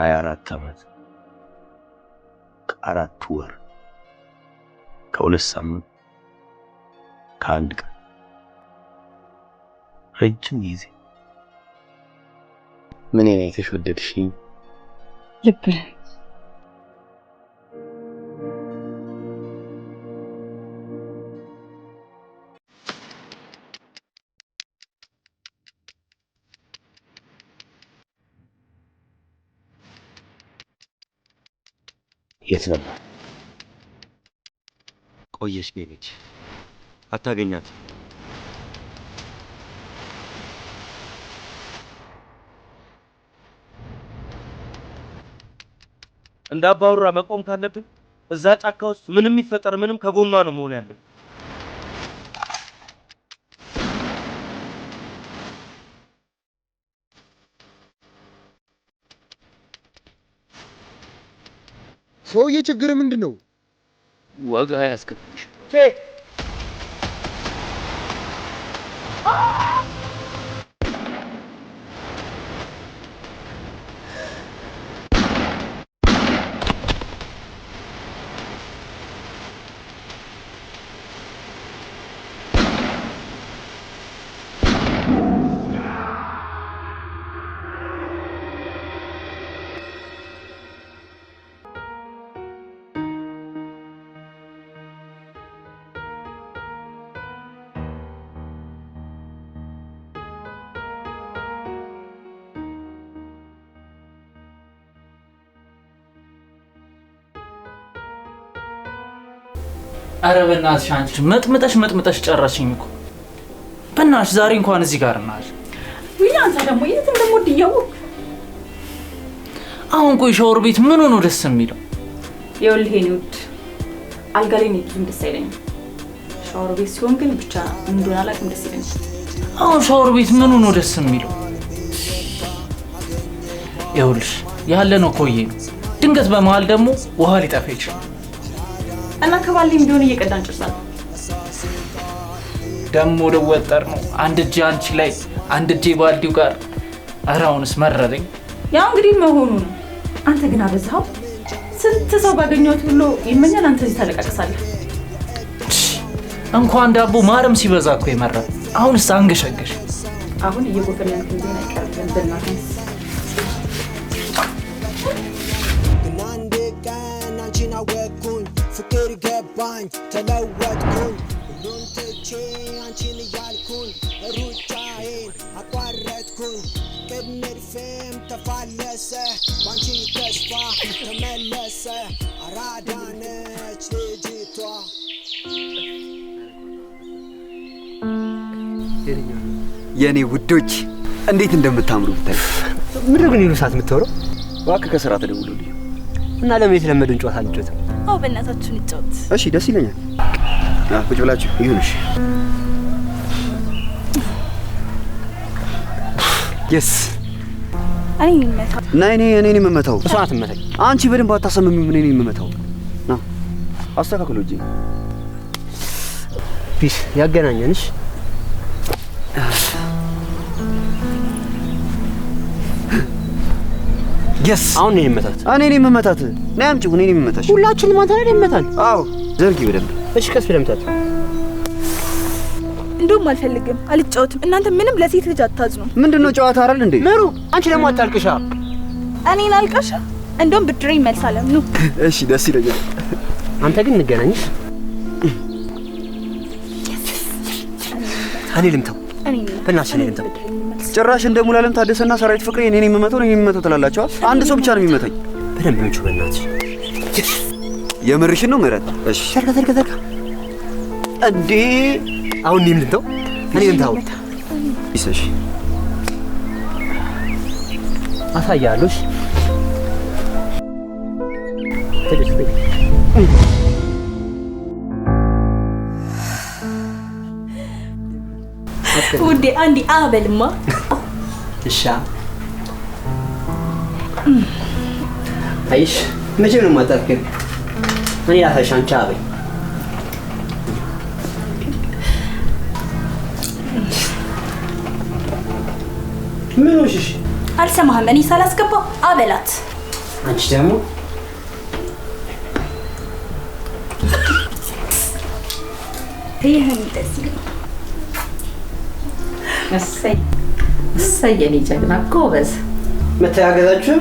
24 ዓመት ከ4 ወር ከ2 ሳምንት ከ1 ቀን ረጅም ጊዜ ምን አይነትሽ ወደድሽኝ ልብ የት ነበር? ቆየሽ ጌች አታገኛት። እንዳባውራ መቆም ካለብን እዛ ጫካ ውስጥ ምንም ይፈጠር ምንም ከጎኗ ነው መሆን ያለብን። ሰውዬ ችግር ምንድነው? ዋጋ ያስከፍልሽ። አረ በእናትሽ አንቺ መጥመጠሽ ጨረሽኝ እኮ። በእናትሽ ዛሬ እንኳን እዚህ ጋር እናሽ። ወይ አንተ ደግሞ የት እንደምወድየው። አሁን ቆይ ሻወር ቤት ምን ሆኖ ደስ የሚለው? ይኸውልህ የኔ ውድ አልጋ ላይ ነው ብዙም ደስ አይለኝም። ሻወር ቤት ሲሆን ግን ብቻ ምን እንደሆነ አላውቅም ደስ ይለኛል። አሁን ሻወር ቤት ምን ሆኖ ደስ የሚለው? ይኸውልሽ ያለ ነው ቆይ ድንገት በመሃል ደግሞ ውሃ ሊጠፋ ይችላል። እና ከባሌም ቢሆን እየቀዳን ጭርሳል። ደሞ ወጠር ነው አንድ እጄ አንቺ ላይ አንድ እጄ ባልዲው ጋር። አራውንስ መረረኝ። ያው እንግዲህ መሆኑ ነው። አንተ ግን አበዛው። ስንት ሰው ባገኘሁት ሁሉ ይመኛል፣ አንተ እዚህ ታለቃቅሳለህ። እንኳን ዳቦ ማርም ሲበዛ እኮ ይመራል። አሁንስ አንገሸገሽ። አሁን እየጎፈለን እንደሆነ አይቀርም በእናትህ። ፍቅር ገባኝ ተለወጥኩኝ ሁሉን ትቼ አንቺን እያልኩኝ ሩጫዬን አቋረጥኩኝ ቅድመድፌም ተፋለሰ ባንቺ ተስፋ ተመለሰ አራዳነች ልጅቷ። የኔ ውዶች እንዴት እንደምታምሩ ብታይ። ምንድን ነው ግን ይሉ ሰዓት የምትወረው? እባክህ ከስራ ተደውሎልኝ እና ለምን የተለመደን ጨዋታ አንጫወትም? አው በእናታችሁ እንጫወት። እሺ ደስ ይለኛል። ቁጭ ብላችሁ ይሁንሽ። የስ እኔ እንመታ እና እኔ የምመታው እሷ ናት የምመታኝ። አንቺ በደንብ አታሰምሚው። ምን እኔ የምመታው ና አስተካክሎ እጄ ፒስ ያገናኘንሽ። የስ አሁን እኔ የምመታት እኔ የምመታት ነይ አምጪው። እኔ የምመታሽ ሁላችንም አንተ ላይ እንመታል። አዎ ዘርጊ በደንብ። እሺ ቀስ ብለህ ምታት። እንደውም አልፈልግም፣ አልጫወትም። እናንተ ምንም ለሴት ልጅ አታዝኑ። ምንድነው ጨዋታ አይደል እንዴ? ምሩ አንቺ ደግሞ አታልቅሻ። እኔን አልቀሻ እንደውም ብድሬ ይመልሳለም ነው። እሺ ደስ ይለኛል። አንተ ግን እንገናኝሽ። እኔ ልምታው። በእናትሽ እኔ ልምታው። ጭራሽ እንደ ሙሉዓለም ታደሰና ሰራዊት ፍቅሬ እኔ የምመታው ትላላችሁ። አንድ ሰው ብቻ ነው የሚመታኝ። በደንብ ምንጩ በእናትሽ። የምርሽን ነው ምህረት? እሺ ተርካ እንዴ አሁን እኔም ልምታው። እኔ ልምታው። ይሰሽ አሳያለሽ። ውዴ አንዴ አበልማ። እሺ አይሽ መቼ ነው የማታውቂው? እኔ ላሳይሽ። አንቺ አበይ ምን ሆነሽ? አልሰማህም? እኔ ሳላስገባው አበላት። አንቺ ደግሞ ይሄን ደስ ይላል። እሰይ የኔ ጀግና ጎበዝ። መተጋገዛችሁ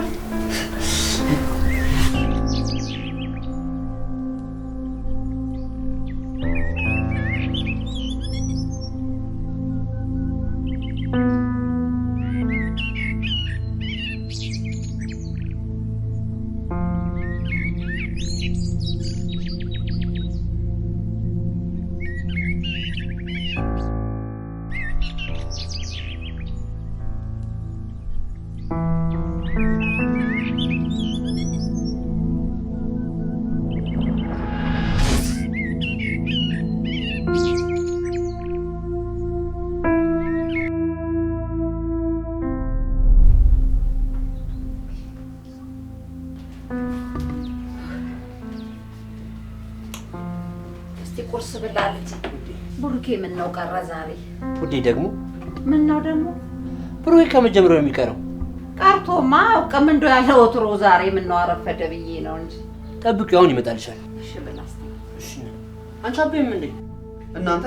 ቁርስ ብላለች። ብሩኬ ምን ነው ቀረ ዛሬ? ውዴ ደግሞ ምን ነው ደግሞ? ብሩኬ ከመጀመሪያው የሚቀረው ቀርቶማ አውቀም እንደው ያለ ወትሮ ዛሬ ምን ነው አረፈደ ብዬ ነው እንጂ። ጠብቂው አሁን ይመጣልሻል። እሺ ብላስ። እሺ አንቺ አቤም እንዴ እናንተ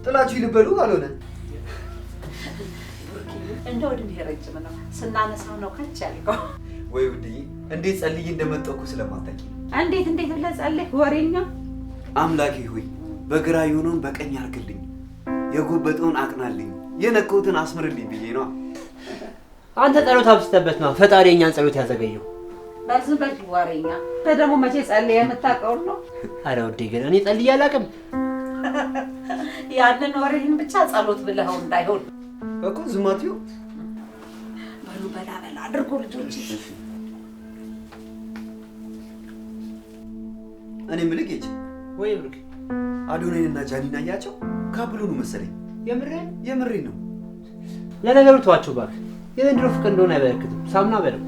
ጥላችሁ ይልበሉ ካልሆነ ብሩኬ እንደው እድሜ ረጅም ነው ስናነሳው ነው ከች ያልከው። ወይ ውድዬ እንዴት ጸልዬ እንደመጣሁ ስለማታውቂ እንዴት ብለህ ጸልይ ወሬኛ። አምላኬ ሆይ በግራ የሆነውን በቀኝ አርግልኝ፣ የጎበጠውን አቅናልኝ፣ የነከውትን አስምርልኝ ብዬ ነው። አንተ ጸሎት አብስተበት ነው ፈጣሪ የኛን ጸሎት ያዘገየው። በዚህ በል ወሬኛ። ደግሞ መቼ ጸልይ የምታውቀው ነው? አረ ውዴ ግን እኔ ጸልዬ አላውቅም። ያንን ወሬህን ብቻ ጸሎት ብለኸው እንዳይሆን እኮ ዝማትዩ በሉ በላ አድርጎ ልጆች። እኔ ምልጌች ወይ ብሩክ አዶናይንና ጃኒን አያቸው ካብሉኑ መሰለኝ። የምሬ ነው። ለነገሩ ተዋቸው እባክህ። የዘንድሮ ፍቅር እንደሆነ አይበረክትም። ሳሙና በለው።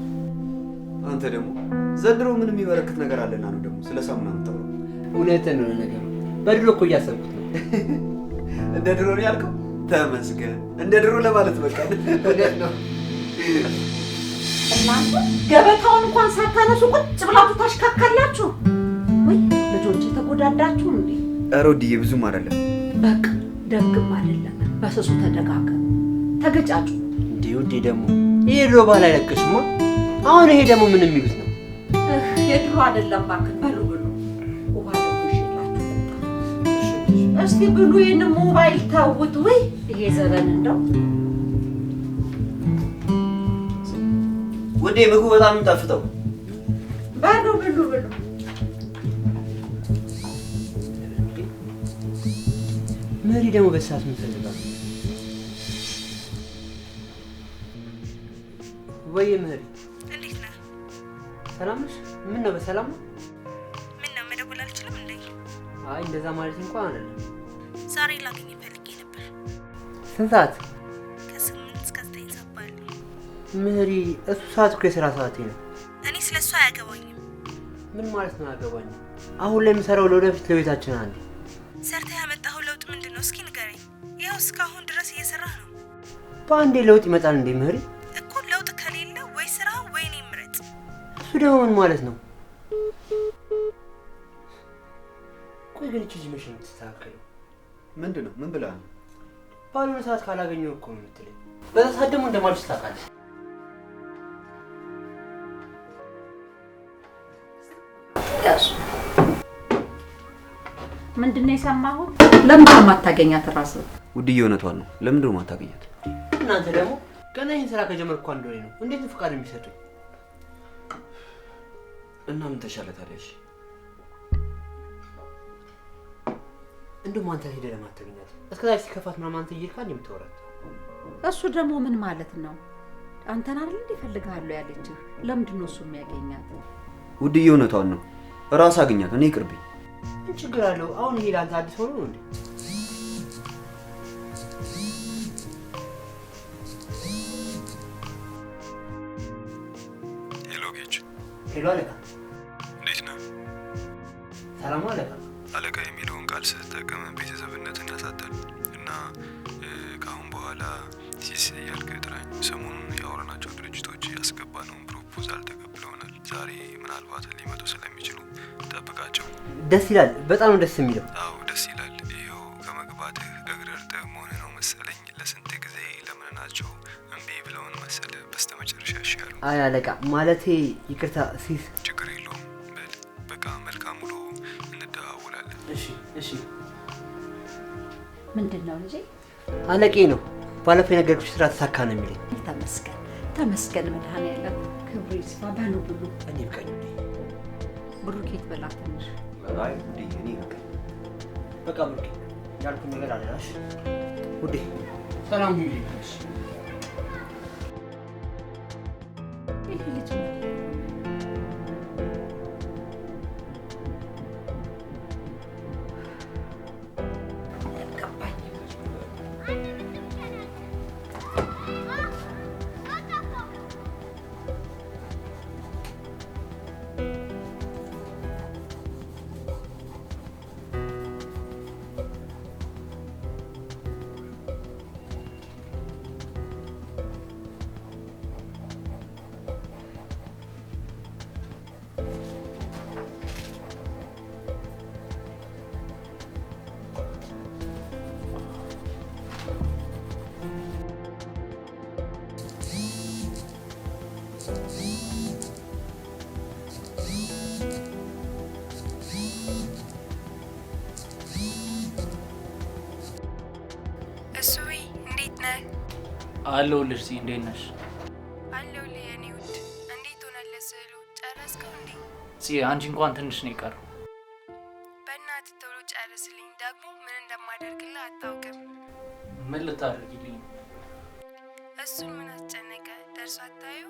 አንተ ደግሞ ዘንድሮ ምን የሚበረክት ነገር አለና ነው ደግሞ ስለ ሳሙና የምታወራው? እውነትን ነው ነገሩ። በድሮ እኮ እያሰብኩት ነው። እንደ ድሮ ነው ያልከው? ተመስገን። እንደ ድሮ ለማለት በቃ እውነት ነው። እናንተ ገበታውን እንኳን ሳታነሱ ቁጭ ብላችሁ ታሽካካላችሁ ወይ? ልጆች ተጎዳዳችሁ እንዴ? ኧረ ወዲዬ ብዙም አይደለም። በቃ ደግም አይደለም። በስሱ ተደጋገሙ፣ ተገጫጩ። እንዴ ደግሞ ይሄ ድሮ ባህል አይለቅሽማ። አሁን ይሄ ደግሞ ምን የሚሉት ነው? የድሮ አይደለም እባክህ። በሉ ውሃ ደግሞ ይሽላችሁ። እስቲ ብሉ። ይሄን ሞባይል ታውት ወይ? ይሄ ዘበን እንደው ወዴ ምግቡ በጣም የሚጣፍጠው። በሉ ብሉ። መሪ ደግሞ በሰዓት ምን ፈልጋለሁ? ወይ መሪ እንዴት ነህ? ሰላም ነሽ? ምን ነው በሰላም ነው? ምን ነው መደወል አልችልም እንዴ? አይ እንደዛ ማለት እንኳን አይደለም። ዛሬ ላገኝ ፈልጌ ነበር። ስንት ሰዓት? ከ8 እስከ 9 ሰዓት ባለው። መሪ እሱ ሰዓት እኮ የሥራ ሰዓቴ ነው። እኔ ስለሱ አያገባኝም። ምን ማለት ነው አያገባኝም? አሁን ላይ የምሰራው ለወደፊት ለቤታችን አንዴ ሰርተህ ያመጣኸው ለውጥ ምንድነው? እስኪ ንገረኝ። ይኸው እስካሁን ድረስ እየሰራህ ነው። በአንዴ ለውጥ ይመጣል እንዴ መሪ? እኮ ለውጥ ከሌለ ወይ ስራ ወይ እኔ ምረጥ። እሱ ደግሞ ምን ማለት ነው? ቆይ ግን እቺ ልጅ ነው ተስተካከለ። ምንድነው? ምን ብላ ነው? ባልሆነ ሰዓት ካላገኘው እኮ ነው የምትለኝ። በዛ ሰዓት ደግሞ እንደማልሽ ታውቃለህ። ያሱ ምንድነው የሰማሁት? ለምን ማታገኛት ራስህ? ውድዬ እውነቷን ነው። ለምንድን ነው ማታገኛት? እናንተ ደግሞ ገና ይሄን ስራ ከጀመርኩ አንድ ወሬ ነው። እንዴት ነው ፍቃድ የሚሰጡኝ? እና ምን ተሻለ ታዲያ? እሺ እንደውም አንተ ሄደህ ለማታገኛት እስከዛሬ ሲከፋት ምናምን አንተ እየልካ እንደምትወራት። እሱ ደግሞ ምን ማለት ነው? አንተን አይደል እንዴ ፈልጋለሁ ያለችህ? ለምንድን ነው እሱ የሚያገኛት? ውድዬ እውነቷን ነው። ራስ አገኛት። እኔ ይቅርብኝ። ምን ችግር አለው? አሁን ይሄ ለአንተ አዲስ ሆኖ ነው እንዴ? ሄሎ ጌች። ሄሎ አለቃ። እንዴት ነህ? ሰላም አለቃ። አለቃ የሚለውን ቃል ስትጠቀም ቤተሰብነትን ያሳጣል እና ከአሁን በኋላ ሲስ እያልክ ጥራኝ። ሰሞኑን ያወራናቸው ድርጅቶች ያስገባነውን ፕሮፖዛል ተቀብለውናል። ዛሬ ምናልባት ሊመጡ ስለሚችሉ ጠብቃቸው። ደስ ይላል። በጣም ደስ የሚለው። አዎ ደስ ይላል። ይኸው ከመግባትህ እግር እርጥብ መሆን ነው መሰለኝ። ለስንት ጊዜ ለምነናቸው እምቢ ብለውን መሰለ በስተመጨረሻ ያሻሉ። አይ አለቃ፣ ማለቴ ይቅርታ ሲስ። ችግር የለውም በል በቃ መልካም ውሎ፣ እንደዋወላለን። እሺ። ምንድነው ልጄ? አለቄ ነው። ባለፈው የነገርኩሽ ስራ ተሳካ ነው የሚለኝ። ተመስገን መድኃኒዓለም ክብሩ ይስፋ። በሉ ብሉ። እኔ ብቀኝ ብሩኬት በላ ትንሽ። አይ ውዴ እኔ በቃ ብሩኬ ያልኩኝ ነገር አለናሽ ውዴ። ሰላም ሁኚ። እሱይ እንዴት ነህ? አለሁልሽ። ሲ እንዴት ነሽ? አለሁልህ የኔ ውድ። እንዴት ሆነልህ ስዕሉ? ጨረስከው እንዴ? ሲ አንቺ እንኳን ትንሽ ነው የቀረው። በእናትህ ቶሎ ጨርስልኝ። ደግሞ ምን እንደማደርግልህ አታውቅም። ምን ልታደርጊልኝ? እሱን ምን አስጨነቀ? ደርሶ አታዩ?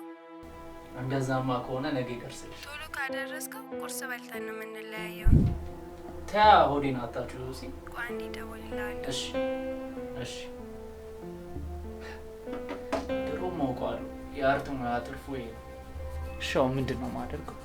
እንደዛማ ከሆነ ነገ ይደርስልሽ። ቶሎ ካደረስከው ቁርስ በልተን ነው የምንለያየው። ተያ ሆዴን አታችሁ። ሲ ቆይ አንዴ እደውልልሃለሁ። እሺ። ድሮም አውቀዋለሁ የአርት ሙያ ትርፉ ይሄ ነው። ሻው ምንድን ነው የማደርገው?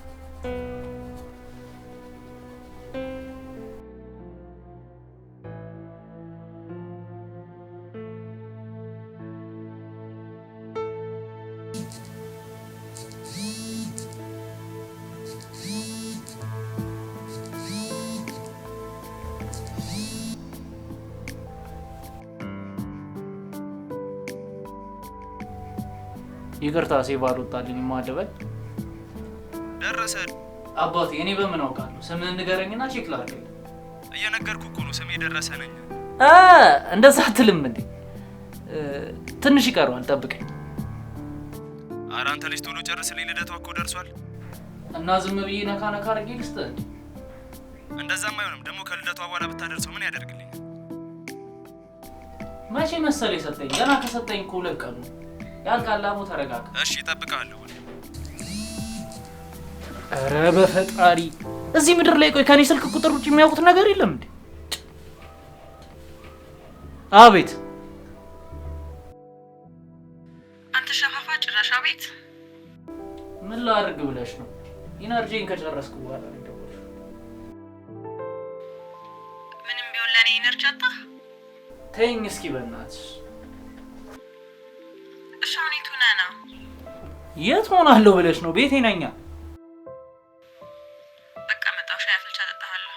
ይቅርታ ሴቭ አልወጣልኝ። ማደበል ደረሰ አባቴ። እኔ በምን አውቃለሁ? ስምህን ንገረኝና ቼክ ላድርግ። እየነገርኩ እኮ ነው፣ ስሜ ደረሰ ነኝ። እንደዛ አትልም እንዴ? ትንሽ ይቀረዋል፣ ጠብቀኝ። ኧረ አንተ ልጅ ቶሎ ጨርስልኝ፣ ልደቷ እኮ ደርሷል። እና ዝም ብዬ ነካ ነካ አድርጌ ልስጥህ እንዴ? እንደዛም አይሆንም። ደግሞ ከልደቷ በኋላ ብታደርሰው ምን ያደርግልኝ? መቼ መሰለ የሰጠኝ? ገና ከሰጠኝ እኮ 2 ቀኑ ያልቃል። አቦ ተረጋጋ። እሺ እጠብቅሃለሁ። ኧረ በፈጣሪ እዚህ ምድር ላይ ቆይ ከኔ ስልክ ቁጥር ውጭ የሚያውቁት ነገር የለም እንዴ? አቤት። አንተ ሸፋፋ ጭራሽ አቤት። ምን ላድርግ ብለሽ ነው? ኢነርጂን ከጨረስኩ በኋላ እንደወሽ ምንም ቢሆን ለኔ ኢነርጂ አጣህ። ተይኝ እስኪ በእናትሽ። እሻውኔቱ ነና የት ሆናለሁ ብለሽ ነው? ቤቴ ነኛ። በቃ መጣው ሻይ አፍልቻ ጠጣሃለሁ።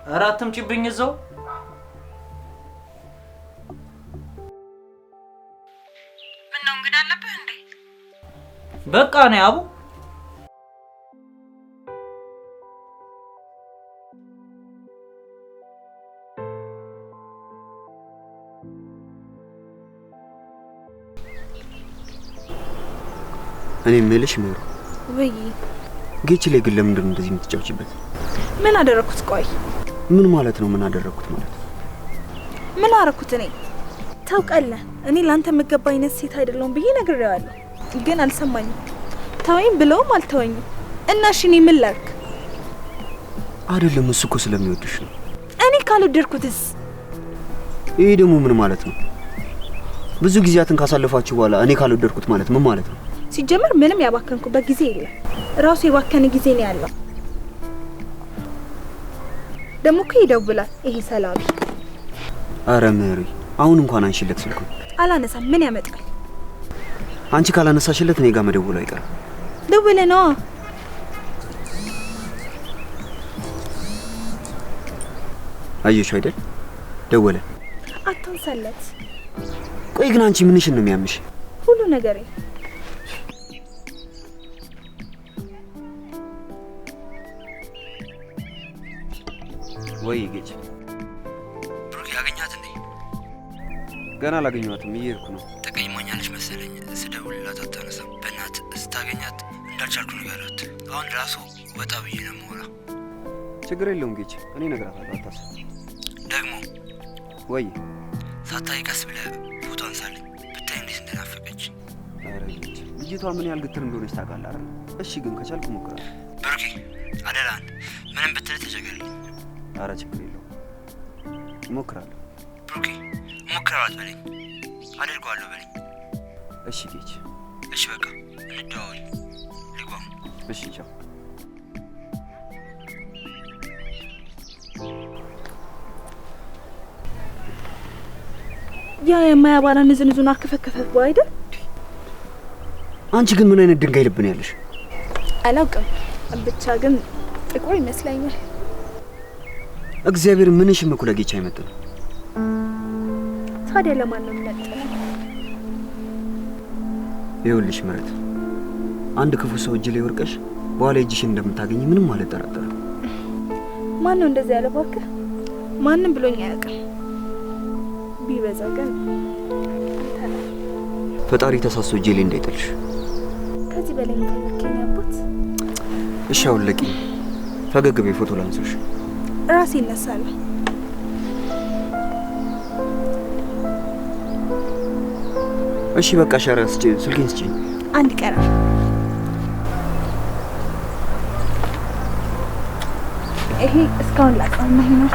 ኧረ አትምጪብኝ እዛው። ምን ነው እንግዳ አለብህ እንዴ? በቃ ነይ አቡ። እኔ የምልሽ ሜሮ፣ ወይ ጌች ላይ ግን ለምንድን ነው እንደዚህ የምትጫወቺበት? ምን አደረኩት? ቆይ ምን ማለት ነው? ምን አደረኩት ማለት? ምን አደረኩት? እኔ ታውቃለህ፣ እኔ ላንተ የምገባ አይነት ሴት አይደለሁም ብዬ ነግሬዋለሁ፣ ግን አልሰማኝም። ተወኝ ብለውም አልተወኝም። እና እሺ እኔ ምን ላድርግ? አይደለም እሱ እኮ ስለሚወድሽ ነው። እኔ ካልወደድኩትስ? ይሄ ደግሞ ምን ማለት ነው? ብዙ ጊዜያትን ካሳለፋችሁ በኋላ እኔ ካልወደድኩት ማለት ምን ማለት ነው? ሲጀመር ምንም ያባከንኩበት ጊዜ የለም። ራሱ የባከነ ጊዜ ነው ያለው። ደግሞ እኮ ይደውላል ይሄ ሰላቢ። አረ ሜሪ፣ አሁን እንኳን አንሺለት ስልኩን። አላነሳም። ምን ያመጣል? አንቺ ካላነሳሽለት እኔ ጋር መደወሉ አይቀርም። ደውለ ነው አየሽ አይደል? ደወለ። አታንሳለት። ቆይ ግን አንቺ ምንሽን ነው የሚያምሽ? ሁሉ ነገሬ ወይ ጌጭ ብሩክ ያገኛት እንዴ? ገና አላገኘኋትም፣ እየሄድኩ ነው። ተቀይማኛለች መሰለኝ። ስደውልላት አታነሳም። በእናትህ ስታገኛት እንዳልቻልኩ ንገራት። አሁን ራሱ ወጣ ብዬ ነው የምወራ። ችግር የለውም ጌጭ፣ እኔ እነግራታለሁ፣ አታስብ። ደግሞ ወይ ሳታይ ቀስ ብለህ ፎቶ አንሳልኝ፣ ብታይ እንዴት እንደናፈቀች። ኧረ ጌጭ፣ ልጅቷ ምን ያህል ግትር እንደሆነች ታውቃለህ አይደል? እሺ ግን ከቻልኩ እሞክራለሁ። ብሩኬ አደራህን፣ ምንም ብትል ተቸገርልኝ። ኧረ ችግር የለውም፣ እሞክራለሁ። ብሩኬ እሞክራለሁ አትበለኝ፣ አደርገዋለሁ በለኝ። እሺ ጌጭ። እሺ በቃ እንደዋወል። ልግባ። እሺ ቻው። ያ የማያባራ ንዝንዙን አከፈከፈው አይደል? አንቺ ግን ምን አይነት ድንጋይ ልብ ነው ያለሽ? አላውቅም፣ ብቻ ግን ጥቁር ይመስለኛል። እግዚአብሔር ምንሽም እኮ ለጌቻ አይመጥንም። ታዲያ ለማን ነው የሚመጥነው? ይኸውልሽ ምረት፣ አንድ ክፉ ሰው እጅ ላይ ወርቀሽ በኋላ እጅሽን እንደምታገኝ ምንም አልጠራጠርም። ማን ነው እንደዚህ ያለ? እባክህ ማንም ብሎኝ አያውቅም። ቢበዛ ግን ፈጣሪ ተሳስቶ እጄ ላይ እንዳይጥልሽ። ከዚህ በላይ የምትመከኝ አባት። እሺ አሁን ለቂ ፈገግ በይ፣ ፎቶ ላንሳሽ። ራሴ ይነሳል። እሺ በቃ ሻራ ስልኬን ስጪኝ። አንድ ቀራ ይሄ እስካሁን ላቀውና ነው።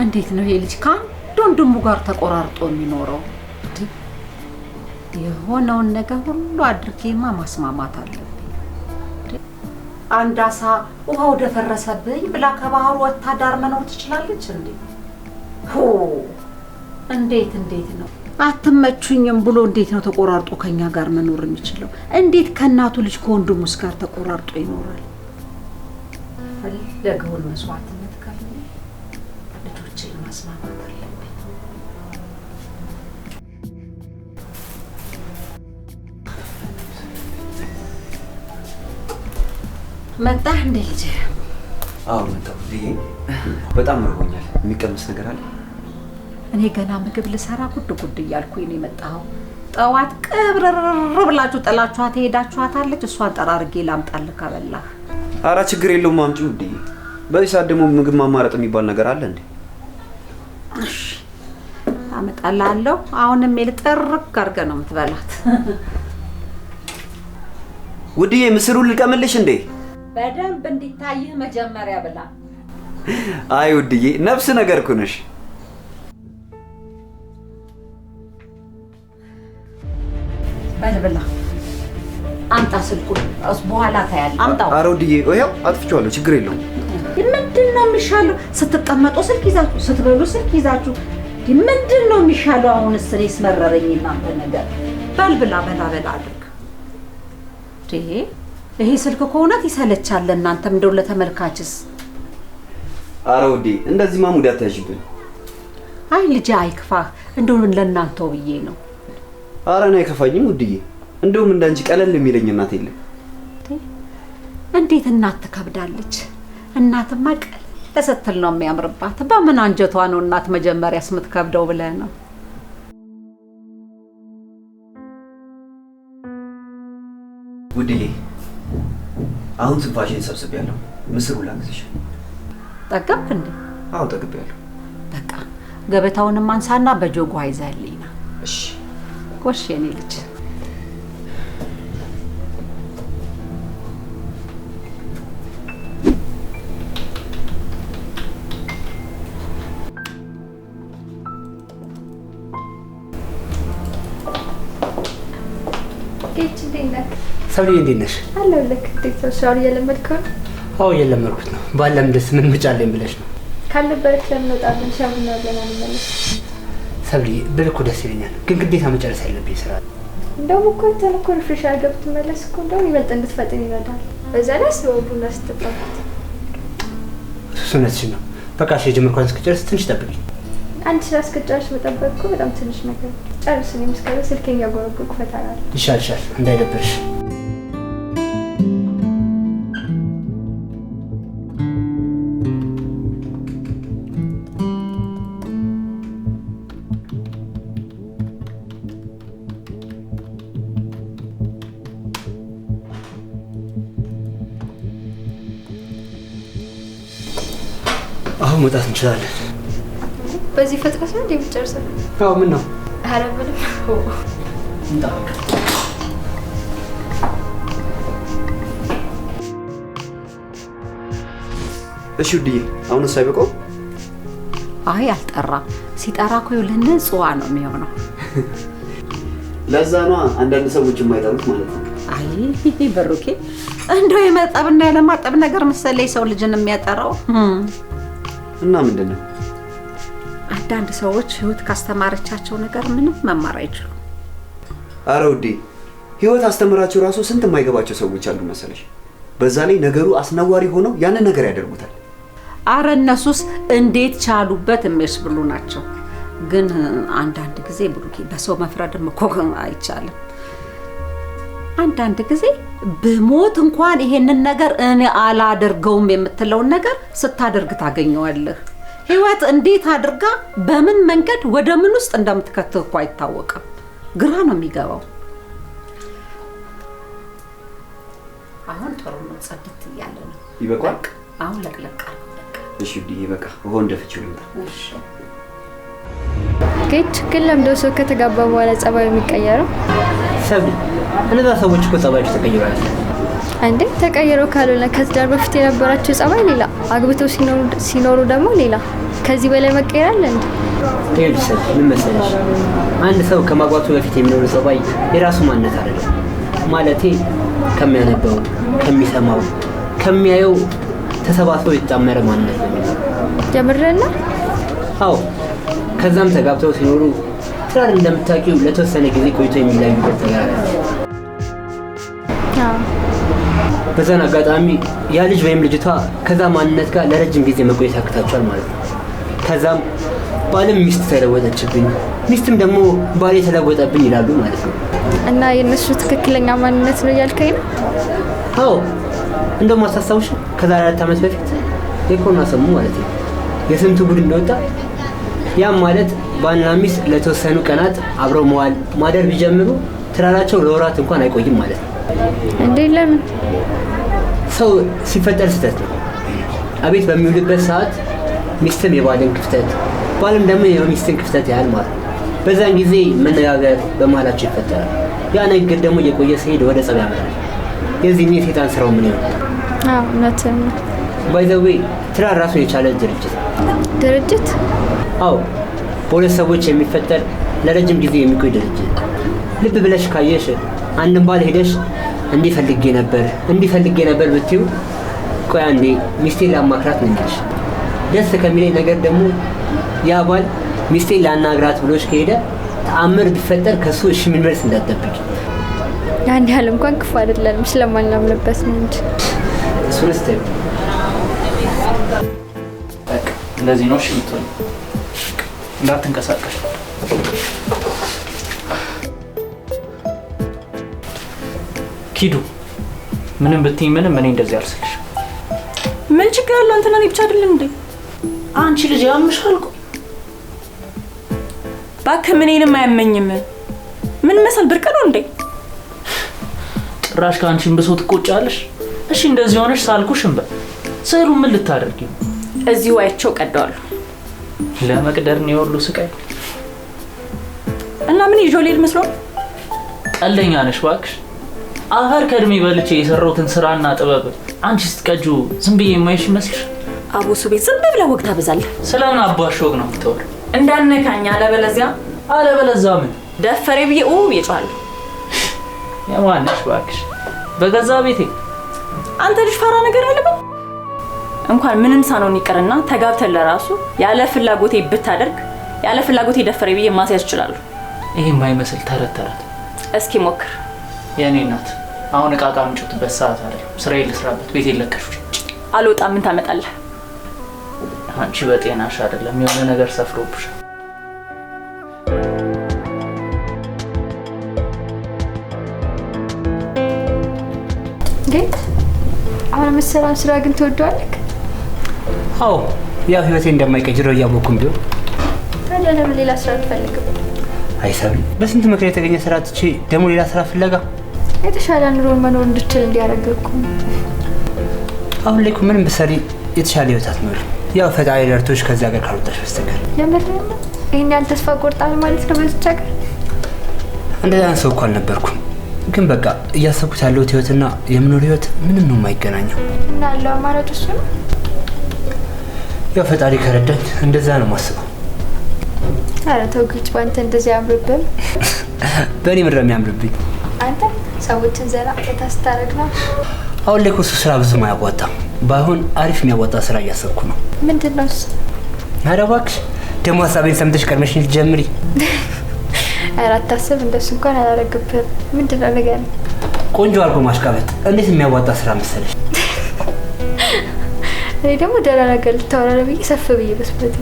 እንዴት ነው ይሄ ልጅ ከአንድ ወንድሙ ጋር ተቆራርጦ የሚኖረው? የሆነውን ነገር ሁሉ አድርጌማ ማስማማት አለብኝ። አንድ አሳ ውሃ ወደ ፈረሰብኝ ብላ ከባህሩ ወጥታ ዳር መኖር ትችላለች እንዴ? ሆ እንዴት ነው አትመቹኝም ብሎ እንዴት ነው ተቆራርጦ ከኛ ጋር መኖር የሚችለው? እንዴት ከእናቱ ልጅ ከወንድሙስ ጋር ተቆራርጦ ይኖራል? ፈለገውን መስዋዕትነት ከፍዬ ልጆቼን ማስማማት አለብኝ። መጣህ እንዴ ልጄ? አዎ መጣሁ። በጣም ርቦኛል። የሚቀመስ ነገር አለ? እኔ ገና ምግብ ልሰራ ጉድ እያልኩኝ ነው የመጣኸው። ጠዋት ቅብርር ብላችሁ ጥላችኋት ሄዳችኋታለች። እሷን ጠራርጌ ላምጣልህ ከበላህ። ኧረ ችግር የለውም አምጪው። እንዴ በዚህ ሰዓት ደግሞ ምግብ ማማረጥ የሚባል ነገር አለ እንዴ? እሺ አመጣልሃለሁ። አሁንም ልጥርግ አድርገህ ነው የምትበላት። ውድዬ ምስሩን ልቀምልሽ እንዴ? በደንብ እንዲታይህ መጀመሪያ ብላ። አይ ውድዬ ነፍስ ነገር እኮ ነሽ። በልብላ አምጣ ስልኩን በኋላ ታያለህ። አምጣው። ኧረ ውድዬ ይኸው አጥፍቼዋለሁ፣ ችግር የለውም። ምንድን ነው የሚሻለው? ስትቀመጡ ስልክ ይዛችሁ፣ ስትበሉ ስልክ ይዛችሁ ምንድን ነው የሚሻለው? አሁንስ እኔስ መረረኝ እናንተ ነገር። በልብላ በላ አድርግ። ይሄ ስልክ ከእውነት ይሰለቻል። እናንተም እንደው ለተመልካችስ። ኧረ ውዴ እንደዚህ ማሙድ አታይሽብን። አይ ልጄ አይክፋህ፣ እንደው ለእናንተው ብዬ ነው። ኧረ እኔ አይከፋኝም ውድዬ፣ እንደውም እንዳንቺ ቀለል የሚለኝ እናት የለም። እንዴት እናት ትከብዳለች? እናትማ ቀለል ስትል ነው የሚያምርባት። በምን አንጀቷ ነው እናት መጀመሪያስ የምትከብደው ብለህ ነው? ውድዬ አሁን ትንፋሽን ሰብስቤያለሁ። ምስሩ ላግዝሽ። ጠገብክ እንዴ? አዎ ጠግቤያለሁ። በቃ ገበታውንም አንሳና በጆጓ ይዘህልኝ ና። እሺ ጎሽ የኔ ልጅ። ሰብሊ እንዴት ነሽ? አለሁልህ። እንዴት ነው ስራውን እየለመድከው ነው? አዎ እየለመድኩት ነው። ባለምድስ ምን ምጫለኝ ብለሽ ነው? ካልነበረች ለምን ወጣለን? ሻቡና ብለን አንመለስ። ሰብሊ ብል እኮ ደስ ይለኛል፣ ግን ግዴታ መጨረስ ያለብኝ ስራ አለ። እንደውም እኮ አንተን እኮ ሪፍሬሽ አድርገህ ብትመለስ እኮ እንደውም ይበልጥ እንድትፈጥን ይረዳል። በዛ ላይ አስበው ቡና ስትጠጣት። እውነትሽን ነው። በቃ እሺ የጀመርኳን እስክጨርስ ትንሽ ጠብቂኝ። አንድ ስራ እስክጨርስ መጠበቅ እኮ በጣም ትንሽ ነገር። ጨርስ። እኔም እስከዛ ስልኬን እያጎረጎርኩ እፈታለሁ። ይሻልሻል፣ እንዳይደብርሽ። አሁን መውጣት እንችላለን። በዚህ ፍጥነት ነው እንዴ የምትጨርሰው? አዎ ምን ነው? ኧረ ምንም። እሺ ውድዬ፣ አሁንስ አይበቃውም? አይ አልጠራም። ሲጠራ እኮ ለንጹዋ ነው የሚሆነው። ለዛ ነው አንዳንድ ሰዎች የማይጠሩት ማለት ነው። አይ ብሩኬ፣ እንደው የመጠብና ያለማጠብ ነገር መሰለኝ ሰው ልጅን የሚያጠራው። እና ምንድነው? አንዳንድ ሰዎች ህይወት ካስተማረቻቸው ነገር ምንም መማር አይችሉም። አረ ውዴ፣ ህይወት አስተምራቸው ራሱ ስንት የማይገባቸው ሰዎች አሉ መሰለሽ። በዛ ላይ ነገሩ አስነዋሪ ሆነው ያንን ነገር ያደርጉታል። አረ እነሱስ እንዴት ቻሉበት የሚያስብሉ ናቸው። ግን አንዳንድ ጊዜ ብሩኬ በሰው መፍረድም እኮ አይቻልም። አንዳንድ ጊዜ በሞት እንኳን ይሄንን ነገር እኔ አላደርገውም የምትለውን ነገር ስታደርግ ታገኘዋለህ። ህይወት እንዴት አድርጋ በምን መንገድ ወደ ምን ውስጥ እንደምትከትህ እኮ አይታወቅም። ግራ ነው የሚገባው። አሁን ጥሩ ነው፣ ጸድት እያለ ነው። ይበቃል። አሁን ለቅለቃ። እሺ ውድዬ፣ በቃ ውሃው እንደፍቺው ልምጣ። እሺ ግን ለምንድነው ሰው ከተጋባ በኋላ ጸባዩ የሚቀየረው? ሰብሊ እነዛ ሰዎች እኮ ጸባያቸው ተቀይሯል። አንዴ ተቀይሮ ካልሆነ ከትዳር በፊት የነበራቸው ጸባይ ሌላ፣ አግብተው ሲኖሩ ደግሞ ሌላ። ከዚህ በላይ መቀየር አለ እንዴ? ይኸውልሽ ምን መሰለሽ፣ አንድ ሰው ከማግባቱ በፊት የሚኖረው ጸባይ የራሱ ማንነት አይደለም። ማለቴ ከሚያነበው፣ ከሚሰማው፣ ከሚያየው ተሰባስቦ የተጣመረ ማንነት ነው የሚኖረው። ጀምረና? አዎ። ከዛም ተጋብተው ሲኖሩ ትዳር እንደምታውቂው ለተወሰነ ጊዜ ቆይቶ የሚለያዩበት ነገር አለ። በዛን አጋጣሚ ያ ልጅ ወይም ልጅቷ ከዛ ማንነት ጋር ለረጅም ጊዜ መቆየት ያቅታቸዋል ማለት ነው። ከዛም ባልም ሚስት ተለወጠችብኝ፣ ሚስትም ደግሞ ባሌ ተለወጠብኝ ይላሉ ማለት ነው። እና የነሱ ትክክለኛ ማንነት ነው እያልከኝ ነው? አዎ። እንደውም አሳስታውሽ ከዛሬ 4 ዓመት በፊት የኮሮና ሰሙ ማለት ነው የስንቱ ጉድ እንደወጣ። ያም ማለት ባልና ሚስት ለተወሰኑ ቀናት አብረው መዋል ማደር ቢጀምሩ ትዳራቸው ለወራት እንኳን አይቆይም ማለት ነው። እንዴ ለምን? ሰው ሲፈጠር ስህተት ነው። አቤት በሚውልበት ሰዓት ሚስትም የባልን ክፍተት፣ ባልም ደግሞ የሚስትን ክፍተት ያህል ማለት ነው። በዛን ጊዜ መነጋገር በመሀላቸው ይፈጠራል። ያ ነገር ደግሞ እየቆየ ሲሄድ ወደ ጸብ ያመራል። የዚህኔ የሴጣን ስራው ምን ይሆናል? አዎ እውነትም ነው። ባይ ዘ ዌይ ትዳር ራሱን የቻለ ድርጅት። አዎ፣ በሁለት ሰዎች የሚፈጠር ለረጅም ጊዜ የሚቆይ ድርጅት። ልብ ብለሽ ካየሽ አንድን ባል ሄደሽ እንዲፈልጌ ነበር ብትይው ቆይ አንዴ ሚስቴን ላማክራት ነው የሚልሽ። ደስ ከሚለኝ ነገር ደግሞ ያ ባል ሚስቴን ላናግራት ብሎሽ ከሄደ ተአምር ቢፈጠር ከሱ እሺ ምን መልስ እንዳትጠብቂ። ያን ያህል እንኳን ክፉ አይደለም ስለማናምንበት ነው እንጂ እሱን ስተይ በቃ እንደዚህ ነው። እሺ ምትሆን እንዳትንቀሳቀሽ። ኪዱ ምንም ብትይ ምንም እኔ እንደዚህ አልስልሽ። ምን ችግር አለው? አንተና እኔ ብቻ አይደለም እንዴ? አንቺ ልጅ ያምሻል እኮ። እባክህ እኔንም አያመኝም። ምን መሰል ብርቅ ነው እንዴ? ጭራሽ ከአንቺን ብሶ ትቆጫለሽ። እሺ እንደዚህ ሆነሽ ሳልኩሽ እንበል። ስዕሉ ምን ልታደርጊ ነው? እዚሁ አይቼው ቀደዋለሁ። ለመቅደር ነው የወሉ ስቃይ። እና ምን ይጆሌል መስሎ? ቀልደኛ ነሽ እባክሽ። አፈር ከእድሜ በልቼ የሰራሁትን ስራና ጥበብ አንቺ ስትቀጁ ዝም ብዬ የማይሽ ይመስልሽ? አቡሱ ቤት ዝም ብለህ ወግ ታበዛለህ። ስለምን አባሽ ወግ ነው የምትወር? እንዳነካኝ አለበለዚያ ምን ደፈሬ ብዬ ብዬ ጮሃለሁ። የማነሽ ባክሽ? በገዛ ቤቴ አንተ ልጅ ፈራ ነገር አለበት። እንኳን ምንም ሳንሆን ይቀርና ተጋብተን ለራሱ ያለ ፍላጎቴ ብታደርግ ያለ ፍላጎቴ ደፈሬ ብዬ ማስያዝ ይችላል። ይሄ የማይመስል ተረት ተረት። እስኪ ሞክር። የኔ እናት አሁን ዕቃ ምጮትበት ሰዓት አይደለም። ስራዬ ልስራበት። ቤቴ ለቀሽ አልወጣም። ምን ታመጣለህ? አንቺ በጤናሽ አይደለም የሆነ ነገር ሰፍሮብሽ። ግን አሁን መሰራን ስራ ግን ትወደዋለህ? አዎ ያው ህይወቴ እንደማይቀይረው እያወኩም ቢሆን ታዲያ ለምን ሌላ ስራ አትፈልግም? አይሰብ በስንት ምክንያት የተገኘ ስራ ትቼ ደግሞ ሌላ ስራ ፍለጋ የተሻለ ኑሮ መኖር እንድትችል እንዲያደርግኩ። አሁን ላይ ምንም ብትሰሪ የተሻለ ህይወት አትኖሪ። ያው ፈጣሪ ረድቶሽ ከዛ ሀገር ካልወጣሽ በስተቀር። የምር ይሄን ያህል ተስፋ ቆርጣል ማለት ነው በዚህ ሀገር? እንደዛ ሰው እኮ አልነበርኩም። ግን በቃ እያሰብኩት ያለሁት ህይወትና የምኖር ህይወት ምንም ነው የማይገናኘው። እና ያለው አማራጭ እሱ ነው። ያው ፈጣሪ ከረዳኝ እንደዛ ነው የማስበው። ኧረ ተው ግጭ። ባንተ እንደዚህ ያምርብህ። በእኔ ምድር የሚያምርብኝ አንተ ሰዎችን ዘና ታስታረግ ነው። አሁን ላይ እሱ ስራ ብዙም አያዋጣም። ባይሆን አሪፍ የሚያዋጣ ስራ እያሰብኩ ነው። ምንድን ነው እሱ? ኧረ እባክሽ ደግሞ ሀሳቤን ሰምተሽ ቀድመሽኝ ልትጀምሪ። ኧረ አታስብ፣ እንደሱ እንኳን አላደርግብህም። ምንድን ነው ንገረኝ። ቆንጆ አድርጎ ማሽቃበጥ እንዴት የሚያዋጣ ስራ መሰለሽ? እኔ ደግሞ ደህና ነገር ልታወራ ብዬ ሰፍ ብዬ በስበት